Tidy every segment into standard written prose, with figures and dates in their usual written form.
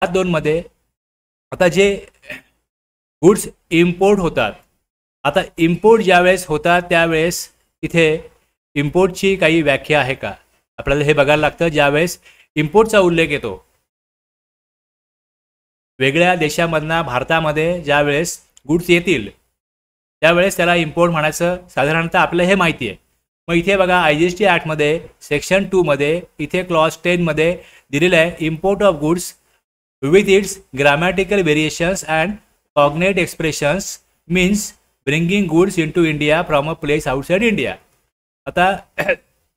Part 2 मध्ये आता जे गुड्स इम्पोर्ट होतात, आता इम्पोर्ट ज्यावेळेस होतात त्यावेळेस इथे इम्पोर्टची काही व्याख्या आहे का आपल्याला हे बघायला लागतं. ज्यावेळेस इम्पोर्टचा उल्लेख येतो वेगळ्या देशामधना भारतामध्ये ज्यावेळेस गुड्स येतील त्यावेळेस त्याला इम्पोर्ट म्हणायचं साधारणतः आपल्याला हे माहिती आहे. मग इथे बघा IGST ॲक्टमध्ये सेक्शन 2 मध्ये इथे क्लॉज 10 मध्ये दिलेलं आहे import of goods with its grammatical variations and cognate expressions means bringing goods into India from a place outside India. आता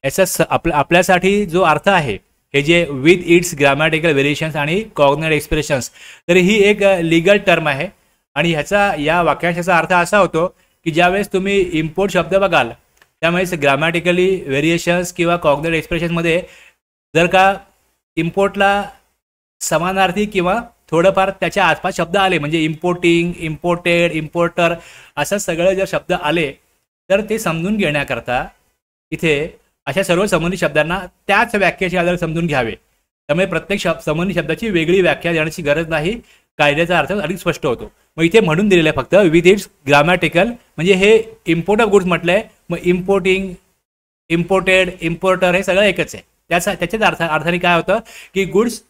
याचा आपल्यासाठी जो अर्थ आहे हे जे विथ इट्स ग्रामॅटिकल व्हेरिएशन्स आणि कॉग्नेट एक्सप्रेशन्स, तर ही एक लीगल टर्म आहे आणि ह्याचा या वाक्यांशाचा अर्थ असा होतो की ज्यावेळेस तुम्ही इम्पोर्ट शब्द बघाल त्यामुळेच ग्रामॅटिकली व्हेरिएशन्स किंवा कॉग्नेट एक्सप्रेशन्समध्ये जर का इम्पोर्टला समानार्थी किंवा थोडंफार त्याच्या आसपास शब्द आले म्हणजे इम्पोर्टिंग, इम्पोर्टेड, इम्पोर्टर असं सगळं जर शब्द आले तर ते समजून घेण्याकरता इथे अशा सर्व संबंधित शब्दांना त्याच व्याख्येचे आधारे समजून घ्यावे. त्यामुळे प्रत्येक संबंधित शब्दाची वेगळी व्याख्या देण्याची गरज नाही, कायद्याचा अर्थ अधिक स्पष्ट होतो. मग इथे म्हणून दिलेलं आहे फक्त विथ इट्स ग्रामॅटिकल म्हणजे हे इम्पोर्ट ऑफ गुड्स म्हटलंय, मग इम्पोर्टिंग, इम्पोर्टेड, इम्पोर्टर हे सगळं एकच आहे. त्याच्याच अर्थाने काय होतं की goods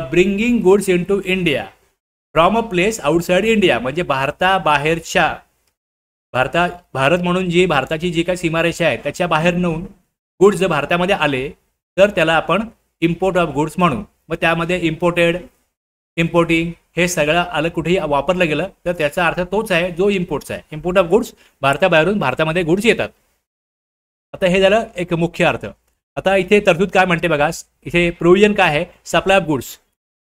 bringing goods into India from a place outside India म्हणजे भारताबाहेरच्या भारत म्हणून जी भारताची जी काही सीमारेषा आहे त्याच्या बाहेर नेऊन गुड्स जर भारतामध्ये आले तर त्याला आपण इम्पोर्ट ऑफ गुड्स म्हणू. मग त्यामध्ये इम्पोर्टेड, इम्पोर्टिंग हे सगळं आलं कुठेही वापरलं गेलं तर त्याचा अर्थ तोच आहे जो इम्पोर्टचा आहे. इम्पोर्ट ऑफ गुड्स भारताबाहेरून भारतामध्ये गुड्स येतात. आता हे झालं एक मुख्य अर्थ. आता इथे तरतूद काय म्हणते बघा, इथे प्रोव्हिजन काय आहे, supply of goods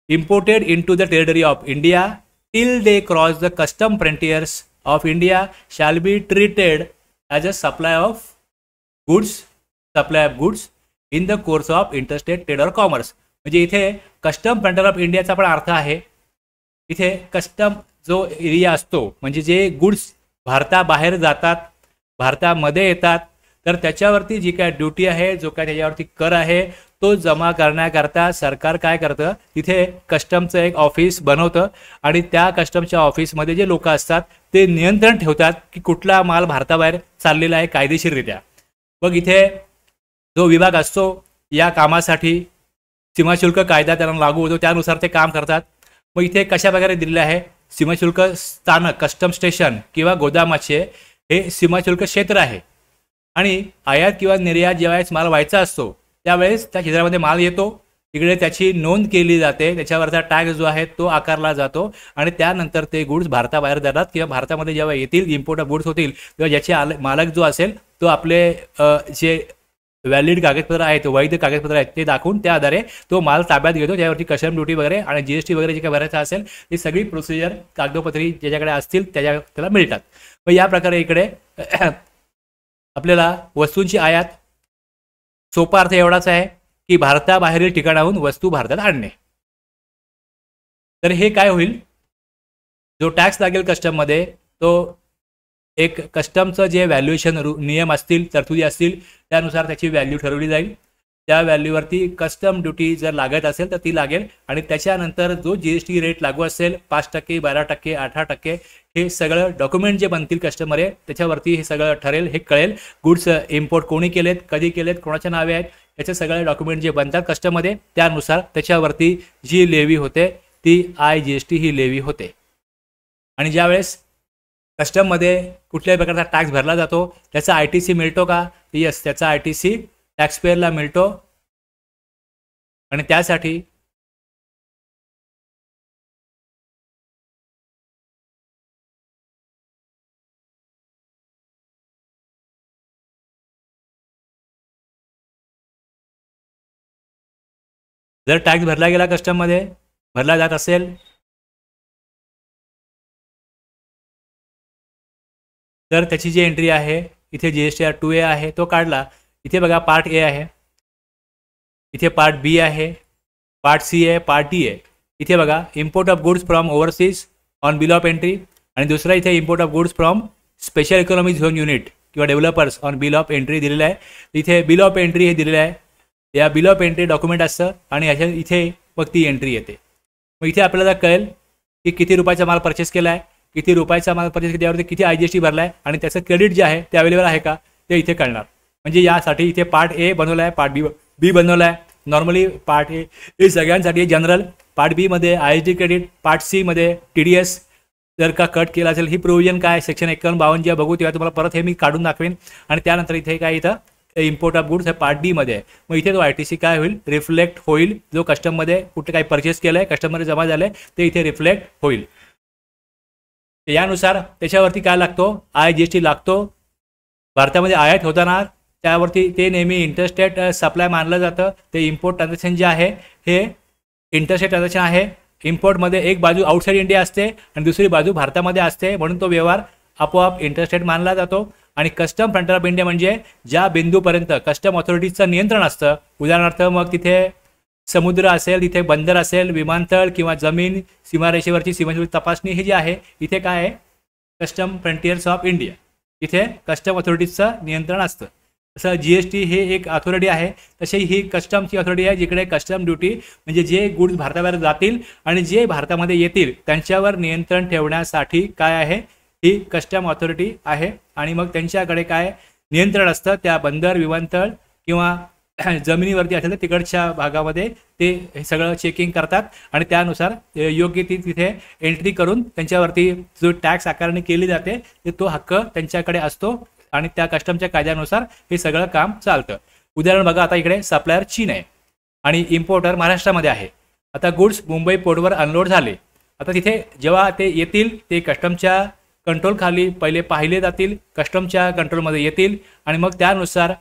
imported into the territory of India till they cross the custom frontiers of India shall be treated as a supply of goods in the course of interstate trade or commerce. म्हणजे इथे custom frontier of इंडियाचा पण अर्थ आहे. इथे custom जो area असतो म्हणजे जे गुड्स भारताबाहेर जातात भारतामध्ये येतात तर त्याच्यावरती जी काय ड्युटी आहे, जो काय त्याच्यावरती कर आहे तो जमा करण्याकरता सरकार काय करतं, तिथे कस्टमचं एक ऑफिस बनवतं आणि त्या कस्टमच्या ऑफिसमध्ये जे लोक असतात ते नियंत्रण ठेवतात की कुठला माल भारताबाहेर चाललेला आहे कायदेशीररित्या. मग इथे जो विभाग असतो या कामासाठी सीमाशुल्क कायदा त्यांना लागू होतो त्यानुसार ते काम करतात. मग इथे कशा प्रकारे दिलेले आहे, सीमाशुल्क स्थानक कस्टम स्टेशन किंवा गोदामाचे हे सीमाशुल्क क्षेत्र आहे आणि आयात किंवा निर्यात ज्यावेळेस माल व्हायचा असतो त्यावेळेस त्या क्षेत्रामध्ये माल येतो, तिकडे त्याची नोंद केली जाते, त्याच्यावरचा टॅक्स जो आहे तो आकारला जातो आणि त्यानंतर ते गुड्स भारताबाहेर जातात किंवा भारतामध्ये जेव्हा येतील इम्पोर्ट ऑफ गुड्स होतील तेव्हा ज्याचे मालक जो असेल तो आपले जे व्हॅलिड कागदपत्र आहेत, वैध कागदपत्र आहेत ते दाखवून त्या आधारे तो माल ताब्यात घेतो. त्यावरती कस्टम ड्युटी वगैरे आणि GST वगैरे जे काही भरायचं असेल ही सगळी प्रोसिजर कागदोपत्री ज्याच्याकडे असतील त्याला मिळतात. मग या प्रकारे इकडे आपल्याला वस्तूंची आयात सोपा अर्थ एवढाच आहे की भारताबाहेरील ठिकाणाहून वस्तू भारतात आणणे. तर हे काय होईल, जो टॅक्स लागेल कस्टममध्ये तो एक कस्टमचं जे व्हॅल्युएशन नियम असतील, तरतुदी असतील त्यानुसार त्याची व्हॅल्यू ठरवली जाईल. त्या व्हॅल्यूवरती कस्टम ड्युटी जर लागत असेल तर ती लागेल आणि त्याच्यानंतर जो GST रेट लागू असेल 5%, 12%, 18% हे सगळं डॉक्युमेंट जे बनतील कस्टमर त्याच्यावरती हे सगळं ठरेल, हे कळेल. गुड्स इम्पोर्ट कोणी केलेत, कधी केलेत, कोणाच्या नावे आहेत याचे सगळे डॉक्युमेंट जे बनतात कस्टममध्ये त्यानुसार त्याच्यावरती जी लेवी होते ती IGST ही लेवी होते. आणि ज्यावेळेस कस्टममध्ये कुठल्याही प्रकारचा टॅक्स भरला जातो त्याचा ITC मिळतो का, यस त्याचा ITC टॅक्सपेअरला मिळतो आणि त्यासाठी जर टॅक्स भरला गेला कस्टममध्ये भरला जात असेल तर त्याची जी एंट्री आहे इथे GSTR 2A आहे तो काढला. इथे बघा पार्ट A आहे, इथे पार्ट B आहे, पार्ट C आहे, पार्ट D आहे. इथे बघा import of goods from overseas on bill of entry आणि दुसरा इथे import of goods from special economic zone unit किंवा developers on bill of entry दिलेलं आहे. इथे बिल ऑफ एंट्री हे दिलेलं आहे. या बिल ऑफ एंट्री डॉक्युमेंट असतं आणि ह्याच्या इथे मग ती एंट्री येते. मग इथे आपल्याला कळेल की किती रुपयाचा माल परचेस केला आहे, किती रुपयाचा माल परचेस केल्यावरती किती IGST भरला आहे आणि त्याचं क्रेडिट जे आहे ते अवेलेबल आहे का ते इथे कळणार. म्हणजे यासाठी इथे पार्ट ए बनवला आहे, पार्ट बी बनवला आहे. नॉर्मली पार्ट ए हे सगळ्यांसाठी जनरल, पार्ट बी मध्ये ISD क्रेडिट, पार्ट सी मध्ये TDS जर का कट केला असेल ही प्रोव्हिजन काय सेक्शन 51-52 जेव्हा बघू तेव्हा तुम्हाला परत हे मी काढून दाखवेन. आणि त्यानंतर इथे काय इथं इम्पोर्ट ऑफ गुड्स हे पार्ट डी मध्ये आहे. मग इथे तो ITC काय होईल रिफ्लेक्ट होईल, जो कस्टममध्ये कुठे काही परचेस केलं आहे कस्टममध्ये जमा झालं आहे ते इथे रिफ्लेक्ट होईल. यानुसार त्याच्यावरती काय लागतो IGST लागतो. भारतामध्ये आयात होताना त्यावरती ते नेहमी इंटरस्टेट सप्लाय मानलं जातं. ते इम्पोर्ट ट्रान्झॅक्शन जे आहे हे इंटरस्टेट ट्रान्झॅक्शन आहे. इम्पोर्टमध्ये एक बाजू आउटसाईड इंडिया असते आणि दुसरी बाजू भारतामध्ये असते, म्हणून तो व्यवहार आपोआप इंटरस्टेट मानला जातो. आणि कस्टम फ्रंटियर ऑफ इंडिया म्हणजे ज्या बिंदूपर्यंत कस्टम ऑथॉरिटीचं नियंत्रण असतं, उदाहरणार्थ मग तिथे समुद्र असेल, तिथे बंदर असेल, विमानतळ किंवा जमीन सीमारेषेवरची सीमारेषेवरची तपासणी हे जे आहे इथे काय आहे कस्टम फ्रंटियर्स ऑफ इंडिया, इथे कस्टम ऑथॉरिटीचं नियंत्रण असतं. तसं GST हे एक अथॉरिटी आहे, तशी ही कस्टमची अथॉरिटी आहे जिकडे कस्टम ड्युटी म्हणजे जे गुड्स भारताबाहेर जातील आणि जे भारतामध्ये येतील त्यांच्यावर नियंत्रण ठेवण्यासाठी काय आहे ही कस्टम ऑथॉरिटी आहे. आणि मग त्यांच्याकडे काय नियंत्रण असतं त्या बंदर, विमानतळ किंवा जमिनीवरती असेल तर तिकडच्या भागामध्ये ते हे सगळं चेकिंग करतात आणि त्यानुसार योग्य ती तिथे एंट्री करून त्यांच्यावरती जो टॅक्स आकारणी केली जाते ते तो हक्क त्यांच्याकडे असतो आणि त्या कस्टमच्या कायद्यानुसार हे सगळं काम चालतं. उदाहरण बघा, आता इकडे सप्लायर चीन आहे आणि इम्पोर्टर महाराष्ट्रामध्ये आहे. आता गुड्स मुंबई पोर्टवर अनलोड झाले. आता तिथे जेव्हा ते येतील ते कस्टमच्या कंट्रोल खाली पहिले पाहिले जातील, कस्टमच्या कंट्रोलमध्ये येतील आणि मग त्यानुसार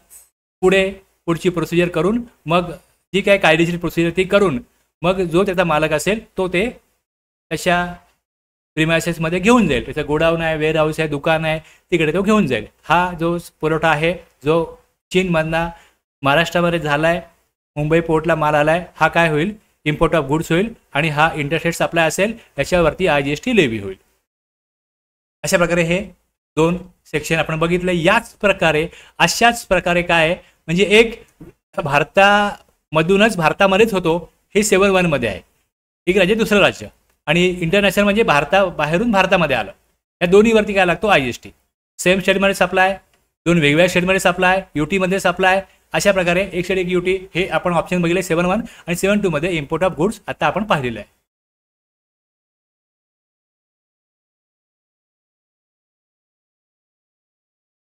पुढची प्रोसिजर करून मग जी काय कायदेशीर प्रोसिजर ती करून मग जो त्याचा मालक असेल तो ते त्याच्या प्रिमायसेसमध्ये घेऊन जाईल. त्याचं गोडाऊन आहे, वेअर हाऊस आहे, दुकान आहे, तिकडे तो घेऊन जाईल. हा जो पुरवठा आहे जो चीनमधनं महाराष्ट्रामध्ये झाला आहे, मुंबई पोर्टला माल आला आहे, हा काय होईल इम्पोर्ट ऑफ गुड्स होईल आणि हा इंटरस्टेट सप्लाय असेल त्याच्यावरती IGST लेवी होईल. अशा प्रकारे हे दोन सेक्शन आपण बघितले. अशाच प्रकारे काय म्हणजे एक भारतामधूनच भारतामध्येच होतो हे 7(1) मध्ये आहे, एक राज्य दुसरं राज्य, आणि इंटरनॅशनल म्हणजे बाहेरून भारतामध्ये आलं. या दोन्हीवरती काय लागतो IGST. सेम स्टेटमध्ये सप्लाय, दोन वेगवेगळ्या स्टेटमध्ये सप्लाय, UT मध्ये सप्लाय, अशा प्रकारे एक स्टेट एक UT हे आपण ऑप्शन बघितले 7(1) आणि 7(2) मध्ये इम्पोर्ट ऑफ गुड्स आता आपण पाहिलेलं आहे.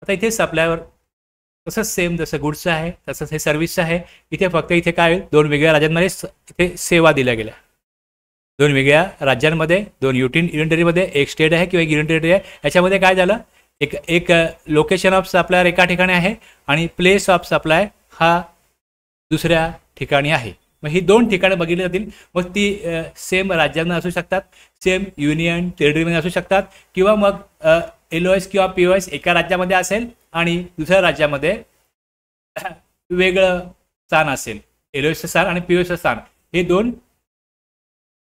आता इथे सप्लायवर तसंच सेम जसं गुड्सचं आहे तसंच हे सर्व्हिसचं आहे. इथे फक्त इथे काय दोन वेगळ्या राज्यांमध्ये इथे सेवा दिल्या गेल्या, दोन वेगळ्या राज्यांमध्ये, दोन युनियन टेरिटरीमध्ये, एक स्टेट आहे किंवा एक युनियन टेरिटरी आहे. याच्यामध्ये काय झालं एक लोकेशन ऑफ सप्लायर एका ठिकाणी आहे आणि प्लेस ऑफ सप्लाय हा दुसऱ्या ठिकाणी आहे. मग ही दोन ठिकाणं बघितली जातील. मग ती सेम राज्यांना असू शकतात, सेम युनियन टेरिटरीमध्ये असू शकतात, किंवा मग LOS किंवा POS एका राज्यामध्ये असेल आणि दुसऱ्या राज्यामध्ये वेगळं स्थान असेल. LOSचं स्थान आणि POSचं स्थान हे दोन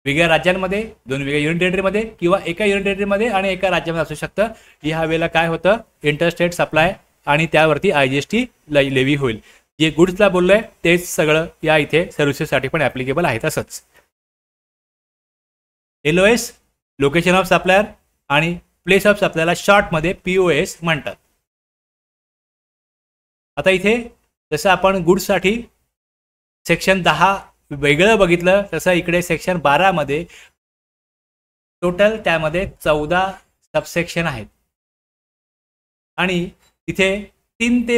वेगळ्या राज्यांमध्ये, दोन वेगळ्या युनियन टेरिटरीमध्ये किंवा एका युनियन टेरिटरीमध्ये आणि एका राज्यामध्ये असू शकतं. ह्या वेळेला काय होतं इंटरस्टेट सप्लाय आणि त्यावरती IGST लेवी होईल. जे गुड्सला बोललोय तेच सगळं या इथे सर्व्हिसेससाठी पण ॲप्लिकेबल आहे. तसंच LOS लोकेशन ऑफ सप्लायर आणि प्लेस ऑफ सप्लायला शॉर्टमध्ये POS म्हणतात. आता इथे जसं आपण गुड्ससाठी सेक्शन 10 वेगळं बघितलं तसं इकडे सेक्शन 12 मध्ये टोटल त्यामध्ये 14 सबसेक्शन आहेत आणि तिथे 3 ते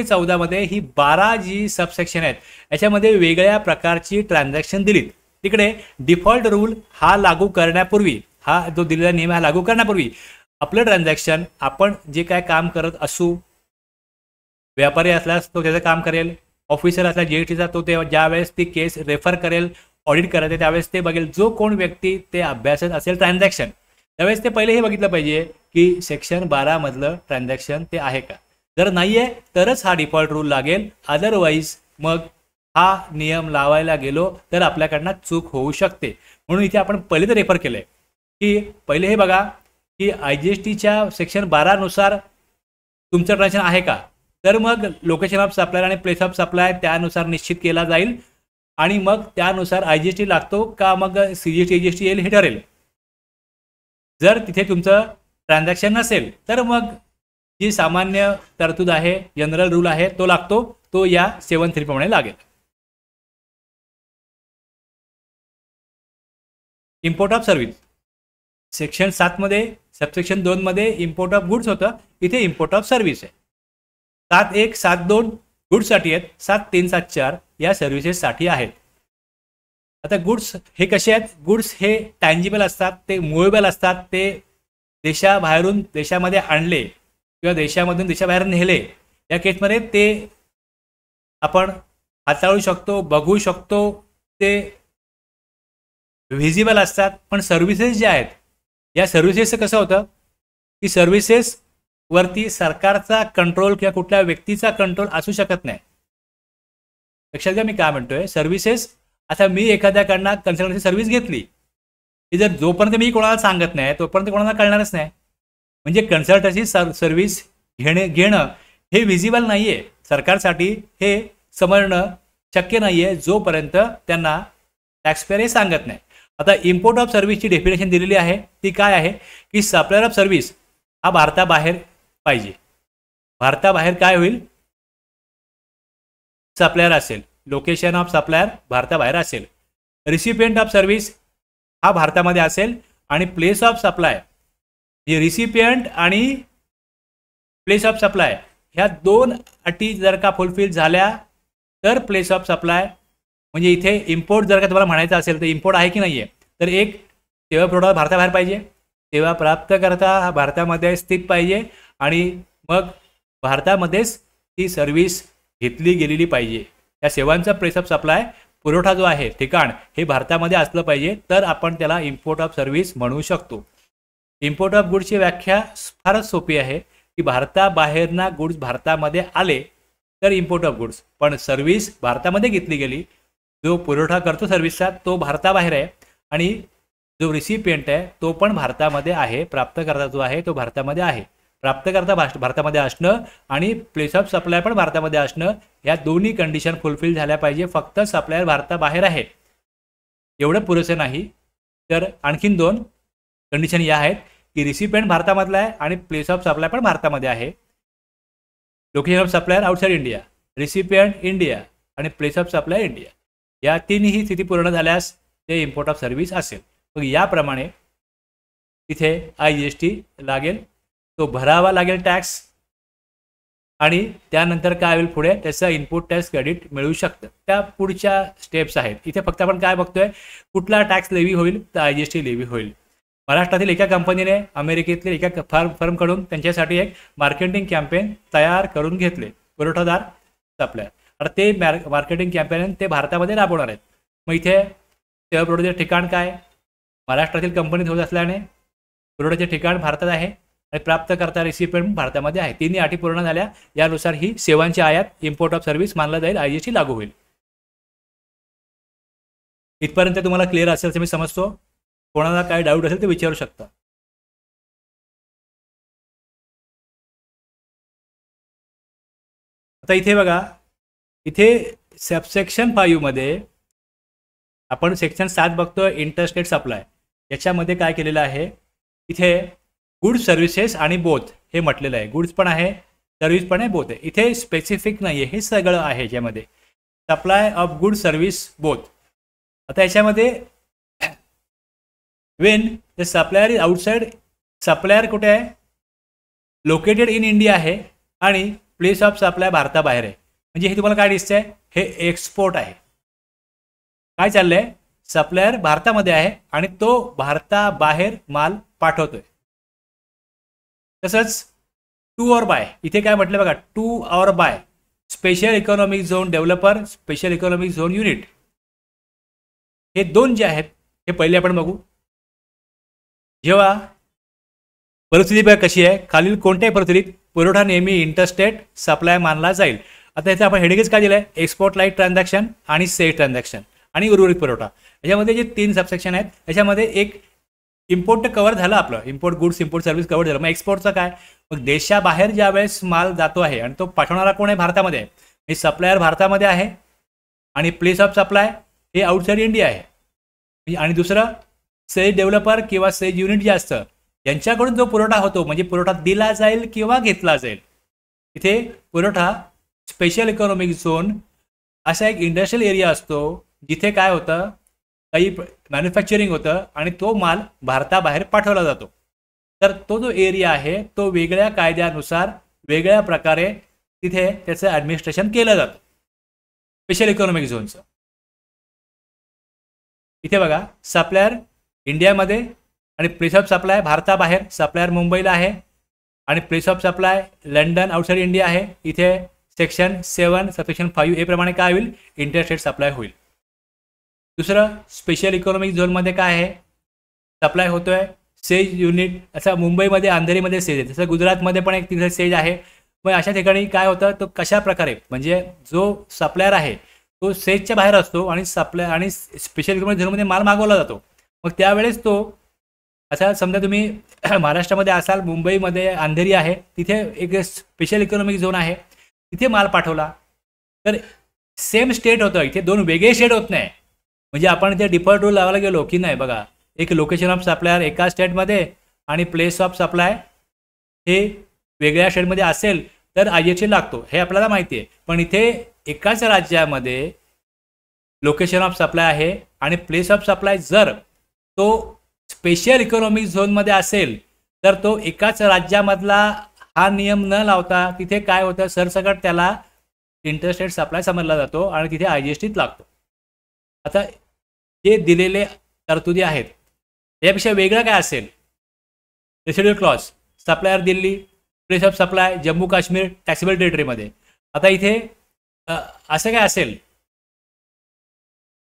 14 मध्ये ही 12 जी सबसेक्शन आहेत याच्यामध्ये वेगळ्या प्रकारची ट्रान्झॅक्शन दिलीत. तिकडे डिफॉल्ट रूल हा लागू करण्यापूर्वी, हा जो दिलेला नियम हा लागू करण्यापूर्वी आपलं ट्रान्झॅक्शन आपण जे काय काम करत असू, व्यापारी असल्यास तो त्याचं काम करेल, ऑफिसर असला GSTचा तो ते ज्यावेळेस ती केस रेफर करेल, ऑडिट करायचे त्यावेळेस ते बघेल. जो कोण व्यक्ती ते अभ्यासत असेल ट्रान्झॅक्शन त्यावेळेस ते पहिले हे बघितलं पाहिजे की सेक्शन 12 मधलं ट्रान्झॅक्शन ते आहे का. जर नाही आहे तरच हा डिफॉल्ट रूल लागेल, अदरवाईज मग हा नियम लावायला गेलो तर आपल्याकडनं चूक होऊ शकते. म्हणून इथे आपण पहिले तर रेफर केलंय की पहिले हे बघा की IGSTच्या सेक्शन 12 नुसार तुमचं ट्रान्झॅक्शन आहे का, तर मग लोकेशन ऑफ सप्लायर आणि प्लेस ऑफ सप्लाय त्यानुसार निश्चित केला जाईल. आणि मग त्यानुसार IGST लागतो का मग CGST AGST येईल हे ठरेल. जर तिथे तुमचं ट्रान्झॅक्शन नसेल तर मग जी सामान्य तरतूद आहे, जनरल रूल आहे, तो लागतो, तो या 7.3 प्रमाणे लागेल. इम्पोर्ट ऑफ सर्व्हिस सेक्शन 7 मध्ये सबसेक्शन 2 मध्ये इम्पोर्ट ऑफ गुड्स होतं, इथे इम्पोर्ट ऑफ सर्व्हिस आहे. 7.1 7.2 गुड्ससाठी आहेत, 7.3 7.4 या सर्व्हिसेससाठी आहेत. आता गुड्स हे कसे आहेत? गुड्स हे टँजिबल असतात, ते मुवेबल असतात, ते देशाबाहेरून देशामध्ये आणले किंवा देशामधून देशाबाहेर नेले, या केसमध्ये ते आपण हाताळू शकतो, बघू शकतो, ते व्हिजिबल असतात. पण सर्व्हिसेस ज्या आहेत, या सर्व्हिसेसचं कसं होतं की सर्व्हिसेस वरती सरकारचा कंट्रोल किंवा कुठल्या व्यक्तीचा कंट्रोल असू शकत नाही. लक्षात घ्या मी काय म्हणतोय. सर्व्हिसेस, आता मी एखाद्याकडनं कन्सल्टन्सी सर्व्हिस घेतली, की जर जोपर्यंत मी कोणाला सांगत नाही तोपर्यंत कोणाला कळणारच नाही. म्हणजे कन्सल्टन्सी सर्व्हिस घेणं हे व्हिजिबल नाही आहे सरकारसाठी, हे समजणं शक्य नाही आहे जोपर्यंत त्यांना टॅक्सपेअर हे सांगत नाही. आता इम्पोर्ट ऑफ सर्व्हिसची डेफिनेशन दिलेली आहे, ती काय आहे की सप्लायर ऑफ सर्व्हिस हा भारताबाहेर पाहिजे. भारताबाहेर काय होईल? सप्लायर असेल, लोकेशन ऑफ सप्लायर भारताबाहेर असेल. रिसिपियंट ऑफ सर्व्हिस हा भारतामध्ये असेल आणि प्लेस ऑफ सप्लाय, म्हणजे रिसिपियंट आणि प्लेस ऑफ सप्लाय ह्या दोन अटी जर का फुलफिल झाल्या तर प्लेस ऑफ सप्लाय, म्हणजे इथे इम्पोर्ट जर का तुम्हाला म्हणायचं असेल तर इम्पोर्ट आहे की नाही आहे, तर एक सेवा पुरवठा भारताबाहेर पाहिजे, सेवा प्राप्तकर्ता हा भारतामध्ये स्थित पाहिजे आणि मग भारतामध्येच ती सर्व्हिस घेतली गेलेली पाहिजे. या सेवांचा प्लेस ऑफ सप्लाय, पुरवठा जो आहे ठिकाण हे भारतामध्ये असलं पाहिजे, तर आपण त्याला इम्पोर्ट ऑफ सर्व्हिस म्हणू शकतो. इम्पोर्ट ऑफ गुड्सची व्याख्या फारच सोपी आहे की भारताबाहेरना गुड्स भारतामध्ये आले तर इम्पोर्ट ऑफ गुड्स, पण सर्व्हिस भारतामध्ये घेतली गेली, जो पुरवठा करतो सर्व्हिसचा तो भारताबाहेर आहे आणि जो रिसिपियंट आहे तो पण भारतामध्ये आहे, प्राप्तकर्ता जो आहे तो भारतामध्ये आहे. प्राप्तकर्ता भारतामध्ये असणं आणि प्लेस ऑफ सप्लाय पण भारतामध्ये असणं, या दोन्ही कंडिशन फुलफिल झाल्या पाहिजे. फक्त सप्लायर भारताबाहेर आहे एवढं पुरेसं नाही, तर आणखीन 2 कंडिशन या आहेत की रिसिपियंट भारतामधला आहे आणि प्लेस ऑफ सप्लाय पण भारतामध्ये आहे. Location of supplier outside India, recipient India आणि प्लेस ऑफ सप्लाय इंडिया, या तिन्ही स्थिती पूर्ण झाल्यास ते इम्पोर्ट ऑफ सर्व्हिस असेल. मग याप्रमाणे इथे IGST लागेल, तो भरावा लागेल टॅक्स, आणि त्यानंतर काय होईल पुढे त्याचं इनपुट टॅक्स क्रेडिट मिळू शकतं. त्या पुढच्या स्टेप्स आहेत. इथे फक्त आपण काय बघतोय, कुठला टॅक्स लेवी होईल, तर IGST लेवी होईल. महाराष्ट्रातील एका कंपनीने अमेरिकेतल्या एका फर्मकडून त्यांच्यासाठी एक मार्केटिंग कॅम्पेन तयार करून घेतले, पुरवठादार सप्लायर. आता ते मार्केटिंग कॅम्पेन ते भारतामध्ये राबवणार आहेत. मग इथे सेवा पुरवठ्याचे ठिकाण काय? महाराष्ट्रातील कंपनीत होत असल्याने पुरवठ्याचे ठिकाण भारतात आहे आणि प्राप्तकर्ता रिसिपियंट भारतामध्ये आहे. तिन्ही अटी पूर्ण झाल्या, यानुसार ही सेवांची आयात इम्पोर्ट ऑफ सर्व्हिस मानला जाईल, IGST लागू होईल. इथपर्यंत तुम्हाला क्लिअर असेल तर मी समजतो. कोणाला काय डाऊट असेल ते विचारू शकता. आता इथे बघा, इथे सबसेक्शन 5 मध्ये आपण सेक्शन 7 बघतोय, इंटरस्टेट सप्लाय. याच्यामध्ये काय केलेलं आहे, इथे गुड्स सर्व्हिसेस आणि बोथ हे म्हटलेलं आहे. गुड्स पण आहे, सर्व्हिस पण आहे, बोथ आहे. इथे स्पेसिफिक नाही आहे, हे सगळं आहे याच्यामध्ये, supply of good service both. आता याच्यामध्ये Wien the supplier is outside, supplier कुठे आहे, लोकेटेड इन इंडिया आहे आणि प्लेस ऑफ सप्लाय भारताबाहेर आहे. म्हणजे हे तुम्हाला काय दिसतंय, हे एक्सपोर्ट आहे. काय चाललंय, सप्लायर भारतामध्ये आहे आणि तो भारताबाहेर माल पाठवतोय. तसंच टू ऑर बाय, इथे काय म्हटलं बघा, to or by special economic zone developer, special economic zone unit, हे 2 जे आहेत हे पहिले आपण बघू. जेव्हा परिस्थिती कशी आहे, खालील कोणत्याही परिस्थितीत पुरवठा नेहमी इंटरस्टेट सप्लाय मानला जाईल. आता याचं आपण हेडिंगच काय दिलं आहे, एक्सपोर्ट लाईट ट्रान्झॅक्शन आणि सेल ट्रान्झॅक्शन आणि उर्वरित पुरवठा. याच्यामध्ये जे 3 सबसेक्शन आहेत, याच्यामध्ये एक इम्पोर्ट कव्हर झालं आपलं, import goods import service cover झालं. मग एक्सपोर्टचं काय, मग देशाबाहेर ज्या वेळेस माल जातो आहे आणि तो पाठवणारा कोण आहे, भारतामध्ये आहे, म्हणजे सप्लायर भारतामध्ये आहे आणि प्लेस ऑफ सप्लाय हे आउटसाइड इंडिया आहे. आणि दुसरं सेज डेव्हलपर किंवा सेज युनिट जे असतं यांच्याकडून जो पुरवठा होतो म्हणजे पुरवठा दिला जाईल किंवा घेतला जाईल. इथे पुरवठा स्पेशल इकॉनॉमिक झोन असा एक इंडस्ट्रियल एरिया असतो जिथे काय होतं काही मॅन्युफॅक्चरिंग होतं आणि तो माल भारताबाहेर पाठवला जातो. तर तो जो एरिया आहे तो वेगळ्या कायद्यानुसार वेगळ्या प्रकारे तिथे त्याचं ॲडमिनिस्ट्रेशन केलं जातं स्पेशल इकॉनॉमिक झोनचं. इथे बघा सप्लायर इंडियामध्ये आणि प्लेस ऑफ सप्लाय भारताबाहेर. सप्लायर मुंबईला आहे आणि place of supply London outside India आहे. इथे सेक्शन 7 सबसेक्शन 5 ए प्रमाणे काय होईल इंटरस्टेट सप्लाय होईल. दुसरं स्पेशल इकॉनॉमिक झोनमध्ये काय आहे सप्लाय होतोय सेज युनिट. असं मुंबईमध्ये अंधेरीमध्ये सेज आहे, तसं गुजरातमध्ये पण एक तिथे सेज आहे. मग अशा ठिकाणी काय होतं तो कशा प्रकारे म्हणजे जो सप्लायर आहे तो सेजच्या बाहेर असतो आणि सप्लाय आणि स्पेशल इकॉनॉमिक झोनमध्ये माल मागवला जातो. मग त्यावेळेस तो असा समजा तुम्ही महाराष्ट्रामध्ये असाल मुंबईमध्ये अंधेरी आहे तिथे एक स्पेशल इकॉनॉमिक झोन आहे तिथे माल पाठवला तर सेम स्टेट होतं. इथे दोन वेगळे स्टेट होत नाही. म्हणजे आपण इथे डिफॉल्ट रूल लावायला गेलो की नाही बघा एक लोकेशन ऑफ सप्लायर एका स्टेटमध्ये आणि प्लेस ऑफ सप्लाय हे वेगळ्या स्टेटमध्ये असेल तर IGST लागतो हे आपल्याला माहिती आहे. पण इथे एकाच राज्यामध्ये लोकेशन ऑफ सप्लाय आहे आणि प्लेस ऑफ सप्लाय जर तो स्पेशल इकॉनॉमिक झोनमध्ये असेल तर तो एकाच राज्यामधला हा नियम न लावता तिथे काय होतं सरसकट त्याला इंटरस्टेट सप्लाय समजला जातो आणि तिथे IGST लागतो. आता जे दिलेले तरतुदी आहेत यापेक्षा वेगळं काय असेल residual clause supplier Delhi place of supply Jammu Kashmir taxable टेरिटरीमध्ये. आता इथे असं काय असेल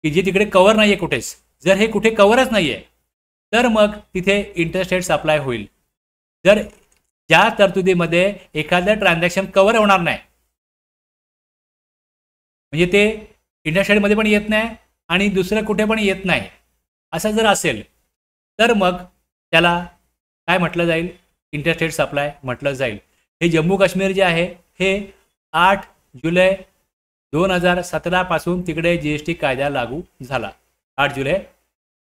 की जे तिकडे कव्हर नाही आहे कुठेच जर हे कुठे कव्हरच नाही आहे तर मग तिथे इंटरस्टेट सप्लाय होईल. जर ज्या तरतुदीमध्ये एखादं ट्रान्झॅक्शन कव्हर होणार नाही म्हणजे ते इंटरस्टेटमध्ये पण येत नाही आणि दुसरं कुठे पण येत नाही असं जर असेल तर मग त्याला काय म्हटलं जाईल इंटरस्टेट सप्लाय म्हटलं जाईल. हे जम्मू काश्मीर जे आहे हे 8 जुलै 2017 पासून तिकडे GST कायदा लागू झाला 8 जुलै